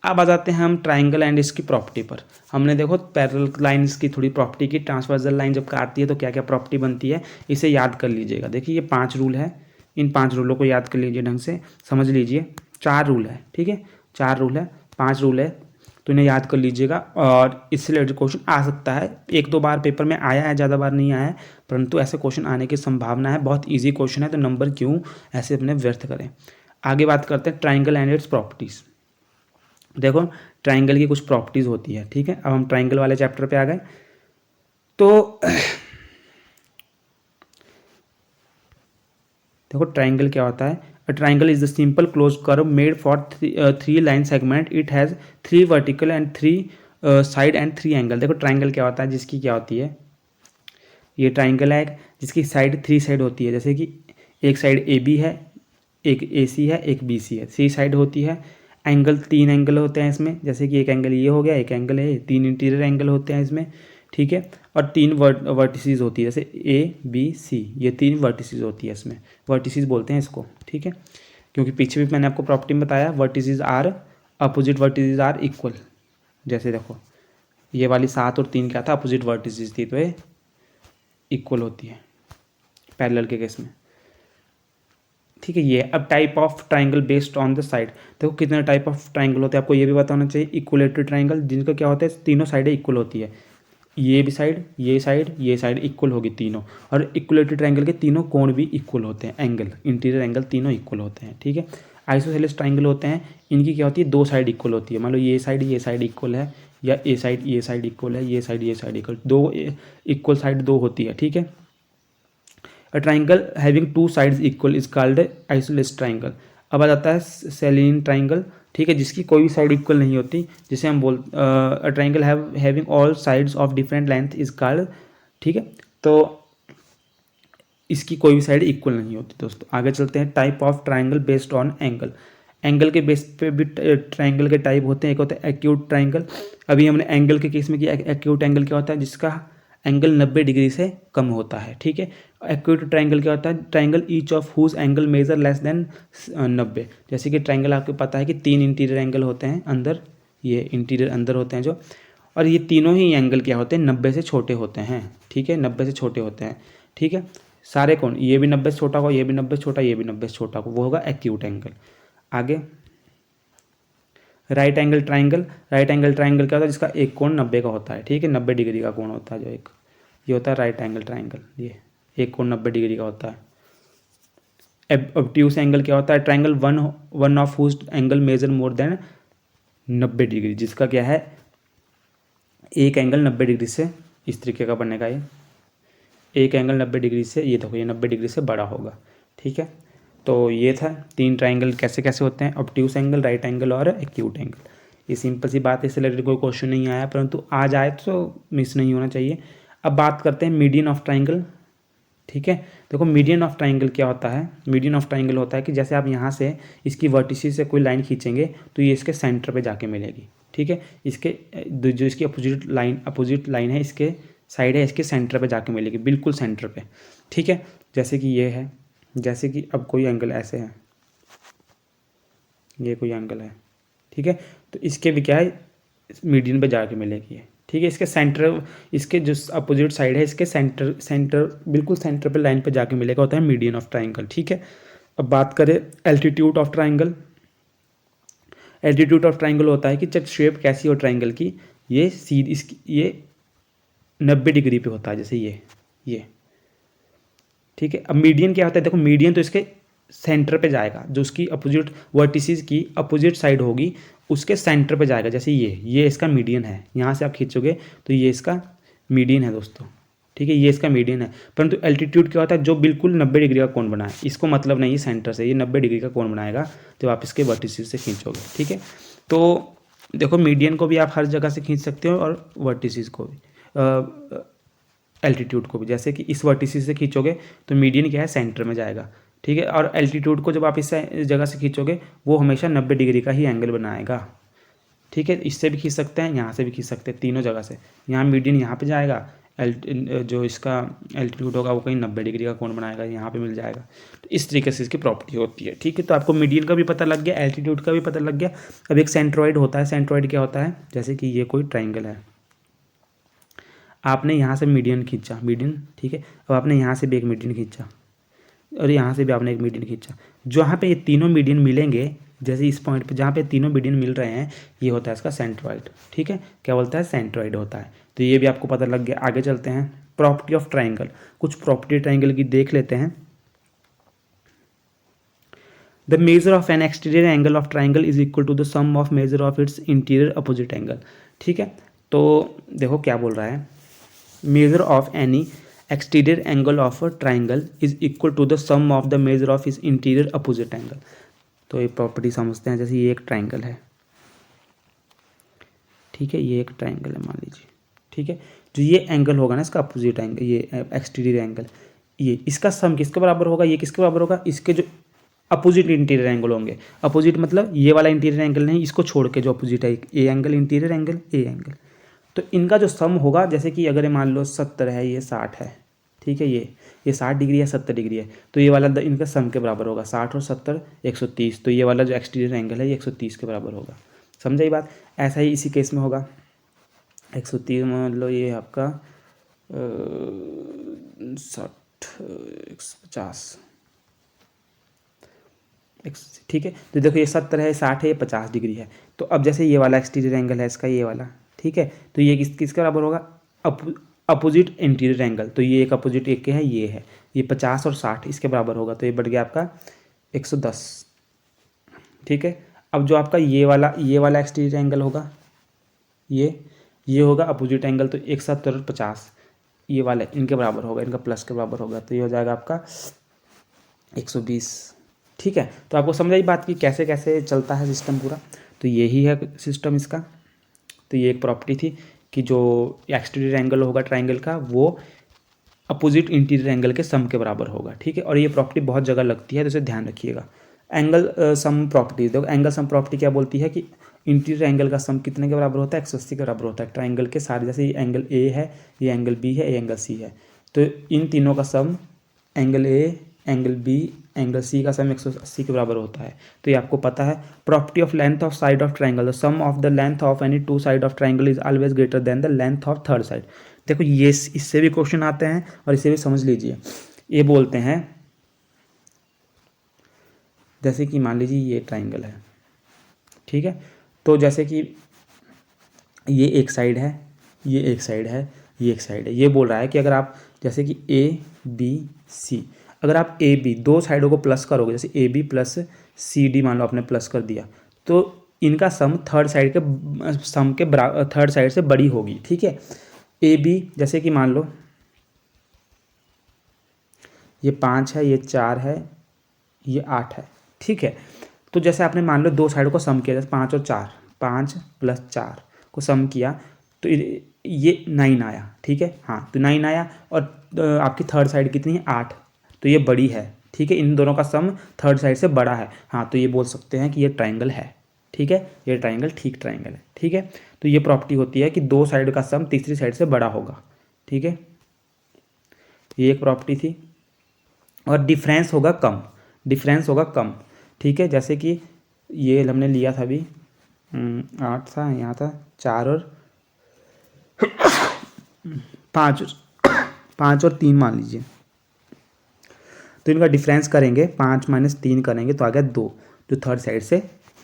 अब आ जाते हैं हम ट्राइंगल एंड इसकी प्रॉपर्टी पर। हमने देखो पैरेलल लाइंस की थोड़ी प्रॉपर्टी की, ट्रांसवर्सल लाइन जब काटती है तो क्या क्या प्रॉपर्टी बनती है, इसे याद कर लीजिएगा। देखिए ये 5 रूल है, इन 5 रूलों को याद कर लीजिए, ढंग से समझ लीजिए। 4 रूल है, ठीक है, 4 रूल है, 5 रूल है, तो इन्हें याद कर लीजिएगा। और इससे रिलेटेड क्वेश्चन आ सकता है, 1-2 बार पेपर में आया है, ज़्यादा बार नहीं आया है, परंतु ऐसे क्वेश्चन आने की संभावना है। बहुत ईजी क्वेश्चन है, तो नंबर क्यों ऐसे अपने व्यर्थ करें। आगे बात करते हैं ट्राइंगल एंड इट्स प्रॉपर्टीज़। देखो ट्राइंगल की कुछ प्रॉपर्टीज़ होती है, ठीक है। अब हम ट्राइंगल वाले चैप्टर पे आ गए। तो देखो ट्राइंगल क्या होता है, a triangle is the simple close curve made for 3 line segment, it has 3 vertical and 3 side and 3 angle. देखो ट्राइंगल क्या होता है, जिसकी क्या होती है, ये ट्राइंगल है जिसकी साइड 3 साइड होती है, जैसे कि एक साइड ए बी है, एक ए सी है, एक बी सी है, 3 साइड होती है। एंगल 3 एंगल होते हैं इसमें, जैसे कि एक एंगल ये हो गया, एक एंगल है, 3 इंटीरियर एंगल होते हैं इसमें, ठीक है। और 3 वर्टिसेस होती है, जैसे ए बी सी, ये 3 वर्टिसेस होती है इसमें, वर्टिसेस बोलते हैं इसको, ठीक है। क्योंकि पीछे भी मैंने आपको प्रॉपर्टी में बताया, vertices are opposite vertices are equal. जैसे देखो ये वाली 7 और 3 क्या था, अपोजिट वर्टिसेस थी, तो ये इक्वल होती है पैरेलल के केस में, ठीक है। ये अब type of triangle based on the side, देखो कितने टाइप ऑफ ट्राइंगल होते हैं, आपको ये भी बताना चाहिए। इक्वलेटरी ट्राइंगल, जिनका क्या होता है, तीनों साइडें इक्वल होती है, ये भी साइड, ये साइड, ये साइड इक्वल होगी तीनों। और इक्वलेटरी ट्राइंगल के तीनों कोण भी इक्वल होते हैं, एंगल, इंटीरियर एंगल तीनों इक्वल होते हैं, ठीक है। आइसोसेलेस ट्राइंगल होते हैं, इनकी क्या होती है, 2 साइड इक्वल होती है। मान लो ये साइड इक्वल है, या ये साइड इक्वल है, ये साइड इक्वल, 2 इक्वल साइड 2 होती है, ठीक है। A triangle having 2 sides equal is called isosceles triangle. अब आ जाता है सेलिन ट्राइंगल, ठीक है, जिसकी कोई भी साइड इक्वल नहीं होती, जिसे हम a triangle having all sides of different length is called, ठीक है। तो इसकी कोई भी साइड इक्वल नहीं होती दोस्तों। आगे चलते हैं, type of triangle based on angle. Angle के बेस पे भी ट्राइंगल के टाइप होते हैं। एक होता है एक्यूट ट्राइंगल, अभी हमने एंगल के केस में किया। एक्यूट एंगल क्या होता है, जिसका एंगल 90 डिग्री से कम होता है, ठीक है। एक्यूट ट्राइंगल क्या होता है, triangle each of whose angle measure less than 90। जैसे कि ट्राइंगल आपको पता है कि 3 इंटीरियर एंगल होते हैं अंदर, ये इंटीरियर अंदर होते हैं जो, और ये तीनों ही एंगल क्या होते हैं, 90 से छोटे होते हैं, ठीक है, 90 से छोटे होते हैं, ठीक है। सारे कोण, ये भी 90 से छोटा होगा, ये भी 90 से छोटा, ये भी 90 से छोटा होगा, वो होगा एक्यूट एंगल। आगे राइट एंगल ट्राइंगल क्या होता है जिसका एक कोण 90 का होता है, ठीक है, 90 डिग्री का कोण होता है जो एक, ये होता है राइट एंगल ट्राइंगल, ये एक कोण 90 डिग्री का होता है। ऑब्ट्यूस एंगल क्या होता है, triangle one of whose angle measure more than 90 degree, जिसका क्या है एक एंगल 90 डिग्री से इस तरीके का बनेगा, ये एक एंगल 90 डिग्री से, ये देखो ये 90 डिग्री से बड़ा होगा, ठीक है। तो ये था 3 ट्राइंगल कैसे कैसे होते हैं, ऑब्ट्यूस एंगल, राइट एंगल और एक्यूट एंगल। ये सिंपल सी बात है, इससे रिलेटेड कोई क्वेश्चन नहीं आया, परंतु आ जाए तो मिस नहीं होना चाहिए। अब बात करते हैं मीडियन ऑफ ट्राइंगल, ठीक है। देखो मीडियन ऑफ ट्राइंगल क्या होता है, मीडियन ऑफ ट्राइंगल होता है कि जैसे आप यहाँ से इसकी वर्टिसेस से कोई लाइन खींचेंगे तो ये इसके सेंटर पे जाके मिलेगी, ठीक है। इसके जो इसकी अपोजिट लाइन है, इसके साइड है, इसके सेंटर पे जाके मिलेगी, बिल्कुल सेंटर पे, ठीक है। जैसे कि ये है, जैसे कि अब कोई एंगल ऐसे है, ये कोई एंगल है, ठीक है, तो इसके भी क्या है मीडियन पे जाके मिलेगी, ठीक है। इसके सेंटर, इसके जो अपोजिट साइड है, इसके सेंटर बिल्कुल सेंटर पे लाइन पे जाके मिलेगा, होता है मीडियन ऑफ ट्राइंगल, ठीक है। अब बात करें altitude of triangle. Altitude of triangle होता है कि जब शेप कैसी हो ट्राइंगल की, ये सीधी इसकी ये 90 डिग्री पे होता है, जैसे ये ठीक है। अब मीडियन क्या होता है, देखो मीडियन तो इसके सेंटर पे जाएगा, जो उसकी अपोजिट वर्टिसेस की अपोजिट साइड होगी उसके सेंटर पे जाएगा, जैसे ये इसका मीडियन है, यहाँ से आप खींचोगे तो ये इसका मीडियन है दोस्तों, ठीक है, ये इसका मीडियन है। परंतु एल्टीट्यूड क्या होता है, जो बिल्कुल 90 डिग्री का कोण बनाए, इसको मतलब नहीं सेंटर से, ये 90 डिग्री का कोण बनाएगा जब आप इसके वर्टिसेस से खींचोगे, ठीक है। तो देखो मीडियन को भी आप हर जगह से खींच सकते हो और वर्टिसेस को भी, एल्टीट्यूड को भी, जैसे कि इस वर्टिसेस से खींचोगे तो मीडियन क्या है सेंटर में जाएगा, ठीक है। और एल्टीट्यूड को जब आप इस जगह से खींचोगे वो हमेशा 90 डिग्री का ही एंगल बनाएगा, ठीक है। इससे भी खींच सकते हैं, यहाँ से भी खींच सकते हैं, तीनों जगह से। यहाँ मीडियन यहाँ पे जाएगा, जो इसका एल्टीट्यूड होगा वो कहीं 90 डिग्री का कोण बनाएगा, यहाँ पे मिल जाएगा। तो इस तरीके से इसकी प्रॉपर्टी होती है, ठीक है। तो आपको मीडियन का भी पता लग गया, एल्टीट्यूड का भी पता लग गया। अब एक सेंट्रोइड होता है, सेंट्रोइड क्या होता है, जैसे कि ये कोई ट्राइंगल है, आपने यहाँ से मीडियन खींचा, मीडियन, ठीक है। अब आपने यहाँ से भी एक मीडियन खींचा और यहाँ से भी आपने एक मीडियन खींचा, जहाँ पे ये तीनों मीडियन मिलेंगे, जैसे इस पॉइंट पे जहाँ पे तीनों मीडियन मिल रहे हैं, ये होता है इसका सेंट्रोइड, ठीक है। क्या बोलता है, सेंट्रोइड होता है। तो ये भी आपको पता लग गया। आगे चलते हैं, प्रॉपर्टी ऑफ ट्राइंगल, कुछ प्रॉपर्टी ट्राइंगल की देख लेते हैं। The measure of an exterior angle of triangle is equal to the sum of measure of its interior opposite angle, ठीक है। तो देखो क्या बोल रहा है, measure of any exterior angle of a triangle is equal to the sum of the measure of its interior opposite angle। तो ये प्रॉपर्टी समझते हैं। जैसे ये एक ट्राइंगल है, ठीक है, ये एक ट्राइंगल है मान लीजिए, ठीक है। जो ये एंगल होगा ना इसका अपोजिट एंगल, ये एक्सटीरियर एंगल, ये इसका सम किसके बराबर होगा, ये किसके बराबर होगा, इसके जो अपोजिट इंटीरियर एंगल होंगे। अपोजिट मतलब ये वाला इंटीरियर एंगल नहीं, इसको छोड़ के जो अपोजिट है, A angle interior angle, A angle, तो इनका जो सम होगा, जैसे कि अगर मान लो 70 है, ये 60 है, ठीक है, ये 60 डिग्री है, 70 डिग्री है, तो ये वाला इनका सम के बराबर होगा, 60 और 70 130, तो ये वाला जो एक्सटीरियर एंगल है ये 130 के बराबर होगा। समझा ये बात। ऐसा ही इसी केस में होगा, 130 मान लो ये आपका 60 150, ठीक है। तो देखो ये 70 है, 60 है, ये 50 डिग्री है। तो अब जैसे ये वाला एक्सटीरियर एंगल है इसका, ये वाला, ठीक है, तो ये किसके बराबर होगा, अपोजिट इंटीरियर एंगल, तो ये एक अपोजिट एक के है, ये 50 और 60 इसके बराबर होगा, तो ये बढ़ गया आपका 110, ठीक है। अब जो आपका ये वाला एक्सटीरियर एंगल होगा, ये होगा अपोजिट एंगल, तो 170 और 50 ये वाले इनके बराबर होगा, इनका प्लस के बराबर होगा, तो ये हो जाएगा आपका 120, ठीक है। तो आपको समझ आई बात कि कैसे कैसे चलता है सिस्टम पूरा। तो यही है सिस्टम इसका। तो ये एक प्रॉपर्टी थी कि जो एक्सटीरियर एंगल होगा ट्राइंगल का वो अपोजिट इंटीरियर एंगल के सम के बराबर होगा, ठीक है। और ये प्रॉपर्टी बहुत जगह लगती है, तो इसे ध्यान रखिएगा। एंगल सम प्रॉपर्टी, देखो एंगल सम प्रॉपर्टी क्या बोलती है कि इंटीरियर एंगल का सम कितने के बराबर होता है, 180 के बराबर होता है ट्राइंगल के सारे। जैसे ये एंगल ए है, ये एंगल बी है, ये एंगल सी है, तो इन तीनों का sum angle A, angle B, angle C का सम 180 के बराबर होता है। तो ये आपको पता है। Property of length of side of triangle, the sum of the length of any two side of triangle is always greater than the length of third side. देखो ये इससे भी क्वेश्चन आते हैं और इसे भी समझ लीजिए। ये बोलते हैं जैसे कि मान लीजिए ये ट्राइंगल है, ठीक है। तो जैसे कि ये एक साइड है, ये एक साइड है, ये एक साइड है। ये बोल रहा है कि अगर आप जैसे कि ए बी सी, अगर आप ए बी दो साइडों को प्लस करोगे, जैसे A B plus C D मान लो आपने प्लस कर दिया, तो इनका सम थर्ड साइड के सम के थर्ड साइड से बड़ी होगी, ठीक है। ए बी जैसे कि मान लो ये 5 है, ये 4 है, ये 8 है, ठीक है। तो जैसे आपने मान लो दो साइड को सम किया, जैसे 5 और 4, 5 प्लस 4 को सम किया तो ये 9 आया, ठीक है। हाँ, तो 9 आया और आपकी थर्ड साइड कितनी है 8, तो ये बड़ी है, ठीक है। इन दोनों का सम थर्ड साइड से बड़ा है, हाँ, तो ये बोल सकते हैं कि ये ट्राइंगल है, ठीक है। ये ट्राइंगल ठीक ट्राइंगल है, ठीक है। तो ये प्रॉपर्टी होती है कि दो साइड का सम तीसरी साइड से बड़ा होगा, ठीक है। ये एक प्रॉपर्टी थी। और डिफरेंस होगा कम, डिफरेंस होगा कम, ठीक है। जैसे कि ये हमने लिया था अभी 8 था, यहाँ था 4 और 5, 5 और 3 मान लीजिए। तो इनका डिफरेंस करेंगे, 5 माइनस 3 करेंगे तो आ गया 2, जो थर्ड साइड से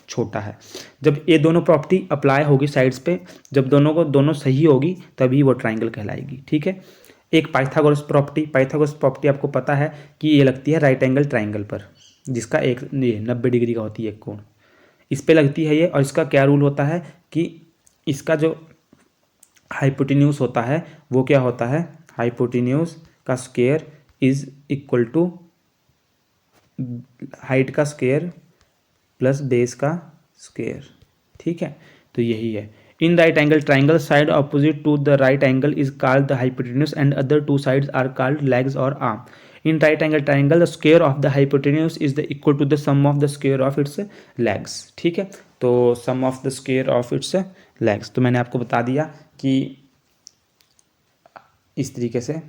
छोटा है। जब ये दोनों प्रॉपर्टी अप्लाई होगी साइड्स पे, जब दोनों सही होगी तभी वो ट्राइंगल कहलाएगी, ठीक है। एक पाइथागोरस प्रॉपर्टी, पाइथागोरस प्रॉपर्टी आपको पता है कि ये लगती है राइट एंगल ट्राइंगल पर, जिसका एक ये 90 डिग्री का होती है एक कोण, इस पे लगती है ये। और इसका क्या रूल होता है कि इसका जो हाइपोटेन्यूज होता है वो क्या होता है, हाइपोटेन्यूज का square is equal to height का स्क्वायर प्लस बेस का स्क्वायर, ठीक है। तो यही है। In right angle triangle side opposite to the right angle is called the hypotenuse and other two sides are called legs और arm. In right angle triangle the square of the hypotenuse is the equal to the sum of the square of its legs, ठीक है। तो sum of the square of its legs, तो मैंने आपको बता दिया कि इस तरीके से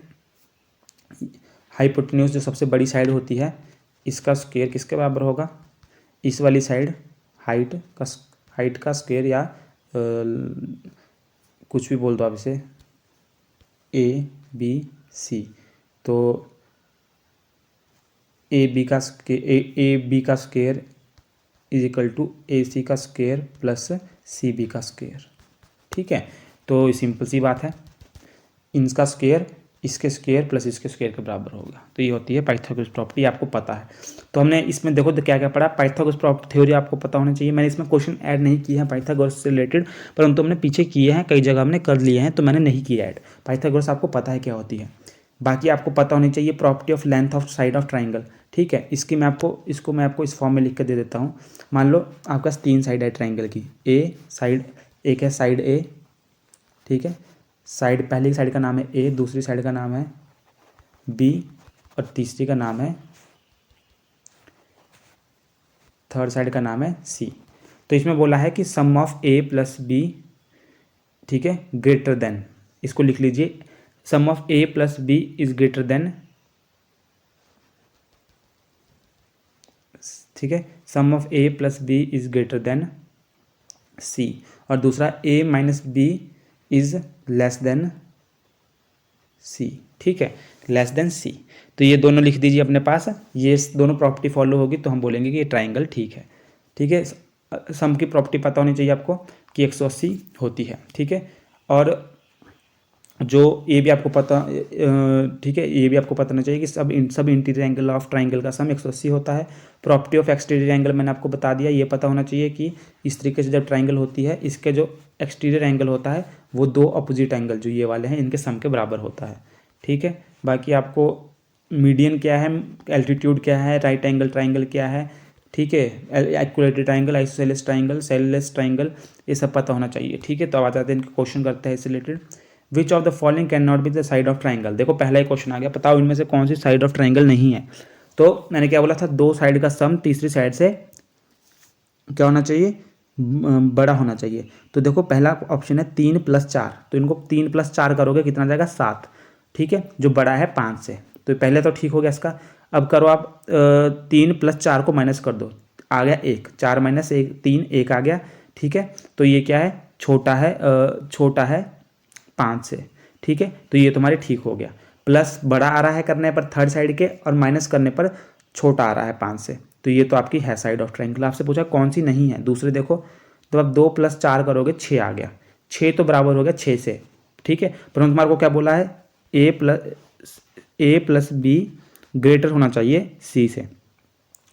हाइपोटेन्यूज जो सबसे बड़ी साइड होती है, इसका स्क्वायर किसके बराबर होगा, इस वाली साइड हाइट का स्क्वायर, या कुछ भी बोल दो आप इसे, ए बी सी। तो ए बी का square is equal to A C का स्क्वायर प्लस सी बी का स्क्वायर, ठीक है। तो सिंपल सी बात है, इनका स्क्वायर इसके स्क्वायर प्लस इसके स्क्वायर के बराबर होगा। तो ये होती है पाइथागोरस प्रॉपर्टी, आपको पता है। तो हमने इसमें देखो तो क्या क्या पढ़ा, पाइथागोरस प्रॉपर्टी थ्योरी आपको पता होना चाहिए। मैंने इसमें क्वेश्चन ऐड नहीं किए हैं पाइथागोरस से रिलेटेड, परंतु हमने पीछे किए हैं, कई जगह हमने कर लिए हैं, तो मैंने नहीं किया ऐड। पाइथागोरस आपको पता है क्या होती है। बाकी आपको पता होनी चाहिए property of length of side of triangle, ठीक है। इसको मैं आपको इस फॉर्म में लिख कर दे देता हूँ। मान लो आपके पास 3 साइड है ट्राइंगल की, ए साइड, एक है साइड ए, ठीक है। साइड, पहली साइड का नाम है ए, दूसरी साइड का नाम है बी और तीसरी का नाम है, थर्ड साइड का नाम है सी। तो इसमें बोला है कि sum of A plus B, ठीक है, ग्रेटर देन, इसको लिख लीजिए, sum of A plus B is greater than, ठीक है, sum of A plus B is greater than C. और दूसरा A minus B is less than C, ठीक है, लेस देन सी। तो ये दोनों लिख दीजिए अपने पास, ये दोनों प्रॉपर्टी फॉलो होगी तो हम बोलेंगे कि ये ट्राइंगल ठीक है, ठीक है। सम की प्रॉपर्टी पता होनी चाहिए आपको कि 180 होती है, ठीक है। और जो ये भी आपको पता, ठीक है, ये भी आपको पता होना चाहिए कि सब इंटीरियर एंगल ऑफ ट्राइंगल का सम 180 होता है। प्रॉपर्टी ऑफ एक्सटीरियर एंगल मैंने आपको बता दिया। ये पता होना चाहिए कि इस तरीके से जब ट्राइंगल होती है, इसके जो एक्सटीरियर एंगल होता है वो दो अपोजिट एंगल जो ये वाले हैं इनके सम के बराबर होता है, ठीक है। बाकी आपको मीडियन क्या है, एल्टीट्यूड क्या है, राइट एंगल ट्राइंगल क्या है, ठीक है, equilateral triangle, isosceles triangle, scalene triangle, ये सब पता होना चाहिए, ठीक है। तो अब आ जाते हैं इनके क्वेश्चन करते हैं इससे related. Which of the following can not be the side of triangle. देखो पहला ही क्वेश्चन आ गया, बताओ इनमें से कौन सी साइड ऑफ ट्राइंगल नहीं है। तो मैंने क्या बोला था, दो साइड का सम तीसरी साइड से क्या होना चाहिए, बड़ा होना चाहिए। तो देखो पहला ऑप्शन है 3 + 4, तो इनको 3 + 4 करोगे कितना जाएगा 7, ठीक है, जो बड़ा है 5 से। तो पहले तो ठीक हो गया इसका। अब करो आप 3 + 4 को माइनस कर दो, आ गया 1, 4 - 1 3, 1 आ गया, ठीक है। तो ये क्या है, छोटा है 5 से, ठीक है। तो ये तुम्हारे ठीक हो गया। प्लस बड़ा आ रहा है करने पर थर्ड साइड के, और माइनस करने पर छोटा आ रहा है 5 से, तो ये तो आपकी है साइड ऑफ ट्राइंगल। आपसे पूछा कौन सी नहीं है, दूसरे देखो, तो आप 2 + 4 करोगे 6 आ गया, 6 तो बराबर हो गया 6 से, ठीक है। परंतु तुम्हारे को क्या बोला है, a + b ग्रेटर होना चाहिए c से,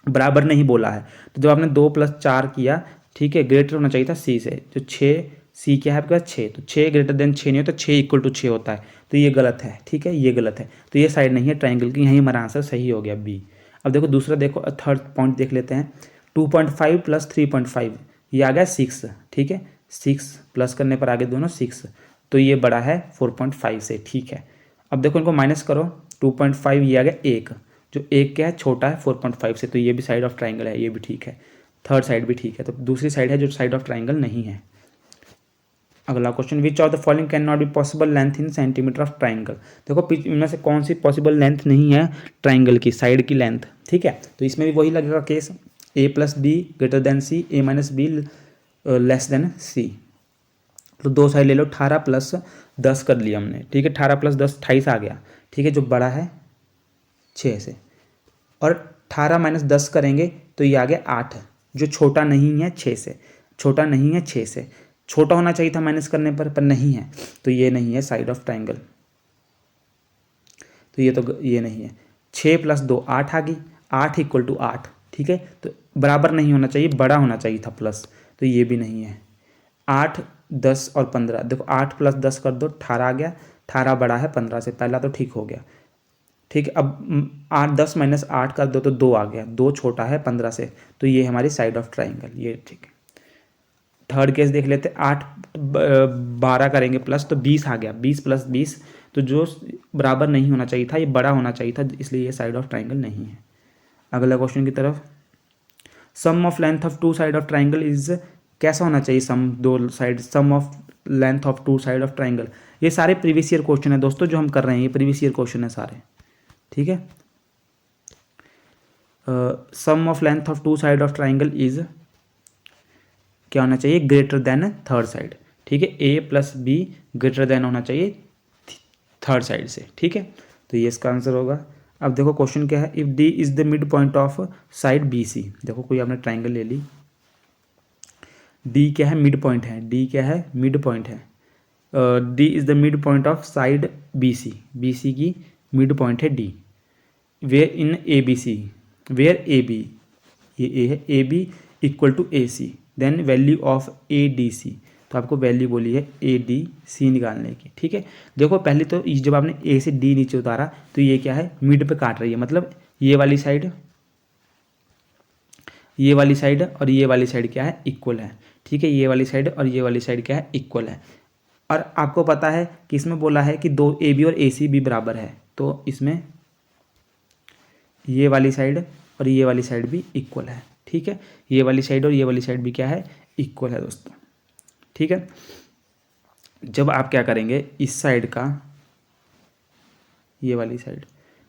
बराबर नहीं बोला है। तो जब आपने 2 + 4 किया, ठीक है, ग्रेटर होना चाहिए था सी से, जो 6 सी क्या है आपके पास 6, तो 6 ग्रेटर देन 6 नहीं होता, 6 = 6 होता है, तो ये गलत है, ठीक है, ये गलत है, तो ये साइड नहीं है ट्राइंगल की, यहीं हमारा आंसर सही हो गया बी। अब देखो दूसरा, देखो थर्ड पॉइंट देख लेते हैं, 2.5 + 3.5 ये आ गया 6, ठीक है, 6 प्लस करने पर आगे दोनों 6, तो ये बड़ा है 4.5 से, ठीक है। अब देखो इनको माइनस करो, 2.5 ये आ गया 1, जो 1 क्या है छोटा है 4.5 से, तो ये भी साइड ऑफ ट्राइंगल है, ये भी ठीक है, थर्ड साइड भी ठीक है, तो दूसरी साइड है जो साइड ऑफ ट्राइंगल नहीं है। अगला question, which of the following can not be possible length in centimetre of triangle. देखो इनमें से कौन सी पॉसिबल लेंथ नहीं है ट्राइंगल की, साइड की लेंथ, ठीक है, तो इसमें भी वही लगेगा case, a + b greater than c, a - b less than c। तो दो साइड ले लो, 18 + 10 कर लिया हमने, ठीक है, 18 + 10 28 आ गया, ठीक है, जो बड़ा है 6 से, और 18 - 10 करेंगे तो ये आ गया 8, जो छोटा नहीं है 6 से, छोटा नहीं है 6 से, छोटा होना चाहिए था माइनस करने पर नहीं है, तो ये नहीं है साइड ऑफ ट्राइंगल, तो ये नहीं है। 6 + 2 8 आ गई, 8 = 8, ठीक है, तो बराबर नहीं होना चाहिए, बड़ा होना चाहिए था प्लस, तो ये भी नहीं है। 8 10 और 15, देखो 8 + 10 कर दो 18 आ गया, 18 बड़ा है 15 से, पहला तो ठीक हो गया, ठीक है। अब 8 10 - 8 कर दो तो 2 आ गया, 2 छोटा है 15 से, तो ये हमारी साइड ऑफ ट्राइंगल, ये ठीक है। थर्ड केस देख लेते, 8 12 करेंगे प्लस तो 20 आ गया, 20 + 20, तो जो बराबर नहीं होना चाहिए था, ये बड़ा होना चाहिए था, इसलिए ये साइड ऑफ ट्राइंगल नहीं है। अगला क्वेश्चन की तरफ, sum of length of two side of triangle is, कैसा होना चाहिए सम, दो side, sum of length of two side of triangle. ये सारे प्रीवियस ईयर क्वेश्चन है दोस्तों जो हम कर रहे हैं, ये प्रीवियस ईयर क्वेश्चन है सारे, ठीक है। Sum of length of two side of triangle is क्या होना चाहिए, ग्रेटर देन थर्ड साइड, ठीक है, a + b ग्रेटर देन होना चाहिए थर्ड साइड से, ठीक है, तो ये इसका आंसर होगा। अब देखो क्वेश्चन क्या है, if d is the mid point of side BC, देखो कोई आपने ट्राइंगल ले ली, d क्या है, मिड पॉइंट है, d क्या है, मिड पॉइंट है, d is the mid point of side BC, BC की मिड पॉइंट है d, where in ABC, where AB, ये a है, AB = AC, then value of ADC, तो आपको वैल्यू बोली है ADC निकालने की, ठीक है। देखो पहले तो जब आपने A से D नीचे उतारा तो ये क्या है, मिड पे काट रही है, मतलब ये वाली साइड, ये वाली साइड और ये वाली साइड क्या है, इक्वल है, ठीक है, ये वाली साइड और ये वाली साइड क्या है, इक्वल है। और आपको पता है कि इसमें बोला है कि दो AB और AC भी बराबर है, तो इसमें ये वाली साइड और ये वाली साइड भी इक्वल है, ठीक है, ये वाली साइड और ये वाली साइड भी क्या है, इक्वल है दोस्तों, ठीक है। जब आप क्या करेंगे, इस साइड का, ये वाली साइड,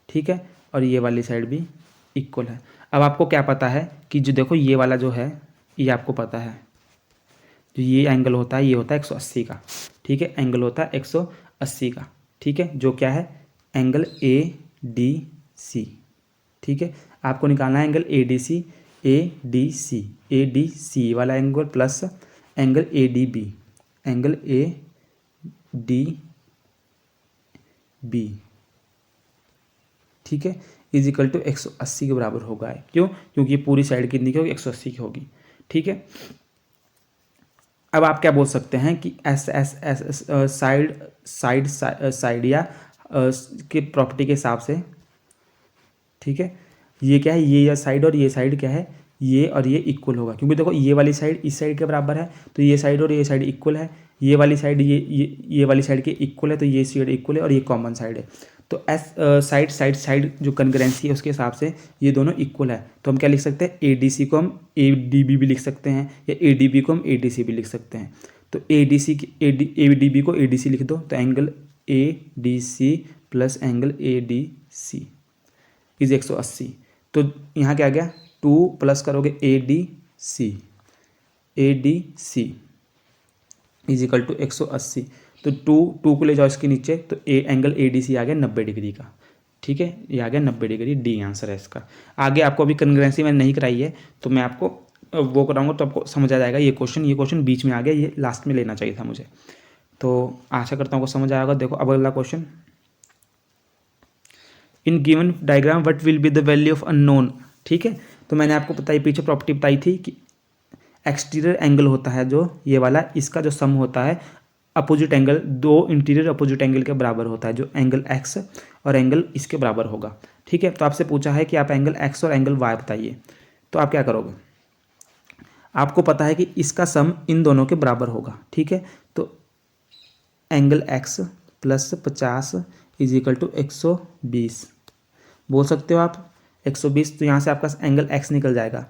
ठीक है, और ये वाली साइड भी इक्वल है। अब आपको क्या पता है कि जो देखो ये वाला जो है, ये आपको पता है जो ये एंगल होता है, ये होता है 180 का, ठीक है, एंगल होता है 180 का, ठीक है, जो क्या है, एंगल ADC, ठीक है। आपको निकालना है एंगल ADC, ADC वाला angle plus angle ADB, angle ADB, ठीक है, इज इक्वल टू 180 के बराबर होगा, क्यों, क्योंकि ये पूरी साइड कितनी की होगी, 180 की होगी, ठीक है। अब आप क्या बोल सकते हैं कि साइड या के प्रॉपर्टी के हिसाब से, ठीक है, ये क्या है, ये साइड और ये साइड क्या है, ये और ये इक्वल होगा, क्योंकि देखो ये वाली साइड इस साइड के बराबर है, तो ये साइड और ये साइड इक्वल है, ये वाली साइड ये वाली साइड के इक्वल है, तो ये साइड इक्वल है और ये कॉमन साइड है, तो साइड जो कंकरेंसी है उसके हिसाब से ये दोनों इक्वल है, तो हम क्या लिख सकते हैं, ADC को हम ADB भी लिख सकते हैं, या ADB को हम ADC भी लिख सकते हैं। तो ADB को ADC लिख दो, तो angle ADC plus angle ADC is 180, तो यहाँ क्या आ गया, 2 प्लस करोगे ADC इज इक्वल टू 180, तो 2 को ले जाओ इसके नीचे, तो एंगल ADC आ गया 90 डिग्री का, ठीक है, ये आ गया 90 डिग्री, डी आंसर है इसका। आगे आपको अभी कंग्रुएंसी मैंने नहीं कराई है तो मैं आपको वो कराऊंगा तो आपको समझ आ जाएगा। ये क्वेश्चन बीच में आ गया, ये लास्ट में लेना चाहिए था मुझे। तो आशा करता हूँ आपको समझ आएगा। देखो अब अगला question, in given diagram what will be the value of unknown. ठीक है, तो मैंने आपको बताई पीछे प्रॉपर्टी बताई थी कि एक्सटीरियर एंगल होता है जो ये वाला, इसका जो सम होता है अपोजिट एंगल, दो इंटीरियर अपोजिट एंगल के बराबर होता है, जो एंगल एक्स और एंगल इसके बराबर होगा। ठीक है, तो आपसे पूछा है कि आप एंगल एक्स और एंगल वाई बताइए, तो आप क्या करोगे? आपको पता है कि इसका सम इन दोनों के बराबर होगा। ठीक है, तो angle x plus 50 is equal to 120 बोल सकते हो आप। 120, तो यहाँ से आपका एंगल एक्स निकल जाएगा,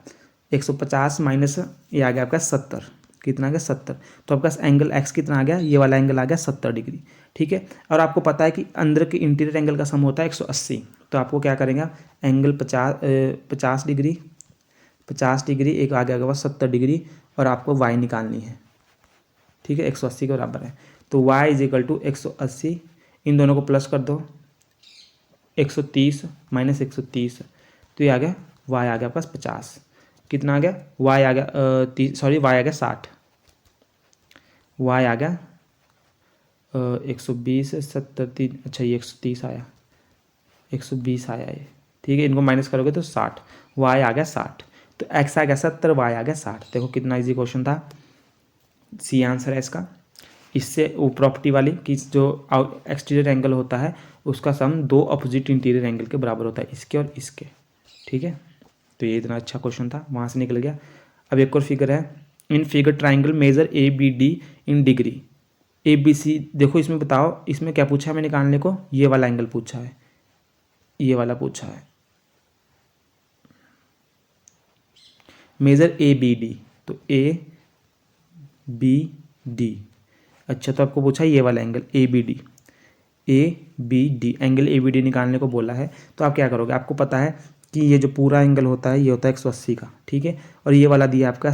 150 माइनस ये आ गया आपका 70, कितना आ गया 70, तो आपका एंगल एक्स कितना आ गया, ये वाला एंगल आ गया 70 डिग्री। ठीक है, और आपको पता है कि अंदर के इंटीरियर एंगल का सम होता है 180, तो आपको क्या करेंगे, एंगल 50 डिग्री, 50 डिग्री एक आ गया 70 डिग्री, और आपको वाई निकालनी है। ठीक है, 180 के बराबर है, तो y इज इक्वल टू 180, इन दोनों को प्लस कर दो, 130 माइनस 130, तो ये आ गया y आ गया आपका 50, कितना आ गया y आ गया सॉरी y आ गया 60, y आ गया 120 70 3, अच्छा ये 130 आया, 120 आया ये। ठीक है, इनको माइनस करोगे तो 60, y आ गया 60, तो x आ गया 70, y आ गया 60। देखो कितना इजी क्वेश्चन था, सी आंसर है इसका। इससे वो प्रॉपर्टी वाली कि जो एक्सटीरियर एंगल होता है उसका सम दो अपोजिट इंटीरियर एंगल के बराबर होता है, इसके और इसके। ठीक है, तो ये इतना अच्छा क्वेश्चन था, वहाँ से निकल गया। अब एक और फिगर है, in figure triangle measure A B D in degree, A B C. देखो इसमें बताओ, इसमें क्या पूछा है मैंने निकालने को, ये वाला एंगल पूछा है, ये वाला पूछा है, मेजर ए बी डी, तो ए बी डी। अच्छा, तो आपको पूछा है ये वाला angle A B D, A B D, angle A B D निकालने को बोला है। तो आप क्या करोगे, आपको पता है कि ये जो पूरा एंगल होता है ये होता है 180 का। ठीक है, और ये वाला दिया आपका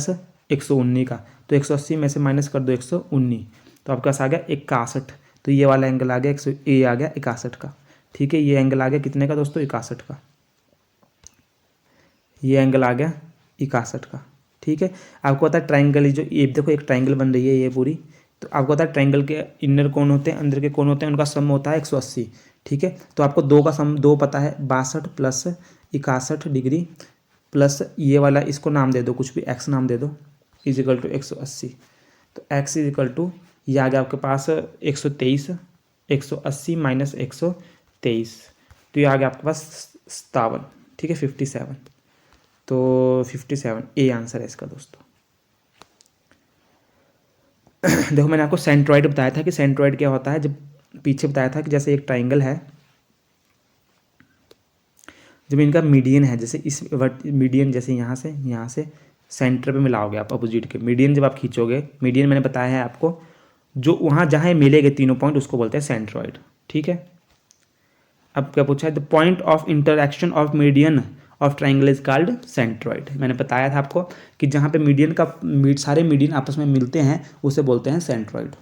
119 का, तो 180 में से माइनस कर दो 119, तो आपके पास आ गया 61, तो ये वाला एंगल आ गया ए आ गया 61 का। ठीक है, ये एंगल आ गया कितने का दोस्तों, 61 का, ये एंगल आ गया 61 का। ठीक है, आपको पता है ट्राइंगल, जो ये देखो एक ट्राइंगल बन रही है ये पूरी, तो आपको पता है ट्राइंगल के इनर कोण होते हैं, अंदर के कोण होते हैं, उनका सम होता है 180। ठीक है, तो आपको दो का सम, दो पता है, 62 प्लस 61 डिग्री, प्लस ये वाला इसको नाम दे दो, कुछ भी एक्स नाम दे दो, इज इक्वल टू 180, तो एक्स इज इक्वल टू ये आ गया आपके पास 123, 180 माइनस 123, तो ये आ गया आपके पास 57। ठीक है, 57, तो 57 ए आंसर है इसका दोस्तों। देखो मैंने आपको सेंट्रॉइड बताया था कि सेंट्रॉइड क्या होता है, जब पीछे बताया था कि जैसे एक ट्राइंगल है, जब इनका मीडियन है, जैसे इस मीडियन जैसे यहाँ से सेंटर पे मिलाओगे आप अपोजिट के, मीडियन जब आप खींचोगे, मीडियन मैंने बताया है आपको, जो वहाँ जहाँ मिलेंगे तीनों पॉइंट उसको बोलते हैं सेंट्रॉइड। ठीक है, अब क्या पूछा है, the point of interaction of median of triangle is called centroid. मैंने बताया था आपको कि जहाँ पे मीडियन का सारे मीडियन आपस में मिलते हैं उसे बोलते हैं centroid.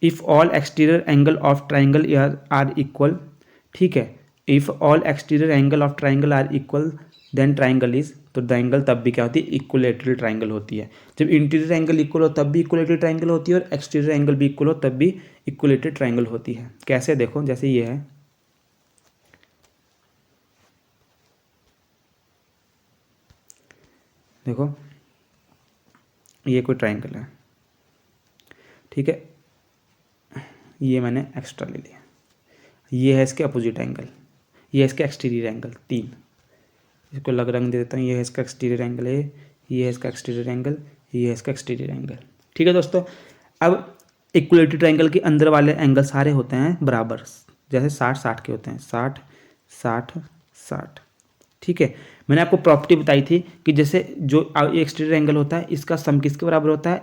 If all exterior angle of triangle are equal, ठीक है, if all exterior angle of triangle are equal then triangle is, तो ट्राइंगल तब भी क्या होती है, इक्वलेटरल ट्राइंगल होती है। जब इंटीरियर एंगल इक्वल हो तब भी इक्वलेटरल ट्राइंगल होती है, और एक्सटीरियर एंगल भी इक्वल हो तब भी इक्वलेटरल ट्राइंगल होती है। कैसे, देखो जैसे ये है, देखो ये कोई ट्राइंगल है, ठीक है, ये मैंने एक्स्ट्रा ले लिया, ये है इसके अपोजिट एंगल, ये है इसके एक्सटीरियर एंगल 3, इसको अलग रंग दे देता हूँ, ये है इसका एक्सटीरियर एंगल है, ये है इसका एक्सटीरियर एंगल, ये है इसका एक्सटीरियर एंगल। ठीक है दोस्तों, अब इक्वलेटरल ट्राइंगल के अंदर वाले एंगल सारे होते हैं बराबर, जैसे 60-60 के होते हैं, 60-60-60। ठीक है, मैंने आपको प्रॉपर्टी बताई थी कि जैसे जो एक्सटीरियर एंगल होता है इसका सम किसके बराबर होता है,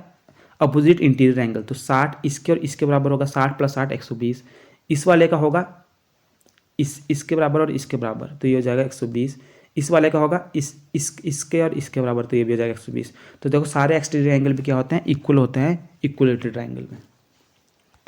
अपोजिट इंटीरियर एंगल, तो 60 इसके और इसके बराबर होगा, 60 प्लस 60 120, इस वाले का होगा इसके बराबर और इसके बराबर, तो ये हो जाएगा 120, इस वाले का होगा इसके और इसके बराबर, तो ये भी हो जाएगा 120। तो देखो सारे एक्सटीरियर एंगल भी क्या होते हैं, इक्वल होते हैं इक्वलेटरल ट्राइंगल में।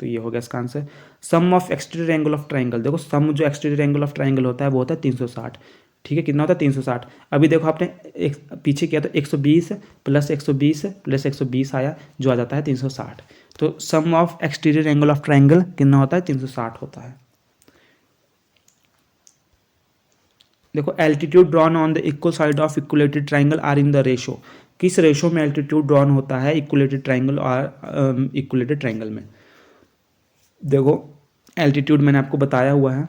तो ये हो गया इसका answer. Sum of exterior angle of triangle, देखो सम जो एक्सटीरियर एंगल ऑफ ट्राइंगल होता है वो होता है 360, ठीक है, कितना होता है 360। अभी देखो आपने एक पीछे किया तो 120 प्लस 120 प्लस 120 आया जो आ जाता है 360। तो sum of exterior angle of triangle कितना होता है 360 होता है। देखो altitude drawn on the equal side of equilateral triangle are in the ratio, किस रेशो में एल्टीट्यूड ड्रॉन होता है इक्वलेटेड ट्राइंगल और इक्वलेटेड ट्राइंगल में। देखो एल्टीट्यूड मैंने आपको बताया हुआ है।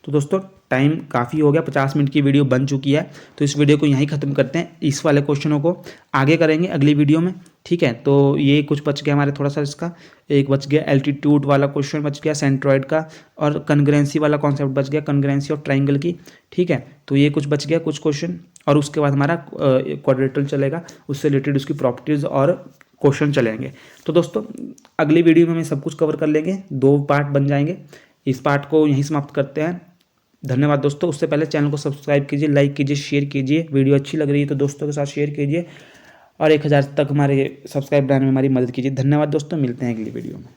तो दोस्तों टाइम काफ़ी हो गया, 50 मिनट की वीडियो बन चुकी है, तो इस वीडियो को यहीं ख़त्म करते हैं। इस वाले क्वेश्चनों को आगे करेंगे अगली वीडियो में, ठीक है। तो ये कुछ बच गया हमारे थोड़ा सा, इसका एक बच गया एल्टीट्यूड वाला क्वेश्चन बच गया सेंट्रॉइड का, और कन्ग्रेंसी वाला कॉन्सेप्ट बच गया, कन्ग्रेंसी ऑफ ट्राइंगल की, ठीक है। तो ये कुछ बच गया कुछ क्वेश्चन, और उसके बाद हमारा क्वाड्रेटल चलेगा, उससे रिलेटेड उसकी प्रॉपर्टीज़ और क्वेश्चन चलेंगे। तो दोस्तों अगली वीडियो में हम सब कुछ कवर कर लेंगे, 2 पार्ट बन जाएंगे। इस पार्ट को यहीं समाप्त करते हैं। धन्यवाद दोस्तों। उससे पहले चैनल को सब्सक्राइब कीजिए, लाइक कीजिए, शेयर कीजिए। वीडियो अच्छी लग रही है तो दोस्तों के साथ शेयर कीजिए, और 1000 तक हमारे सब्सक्राइब बढ़ाने में हमारी मदद कीजिए। धन्यवाद दोस्तों, मिलते हैं अगली वीडियो में।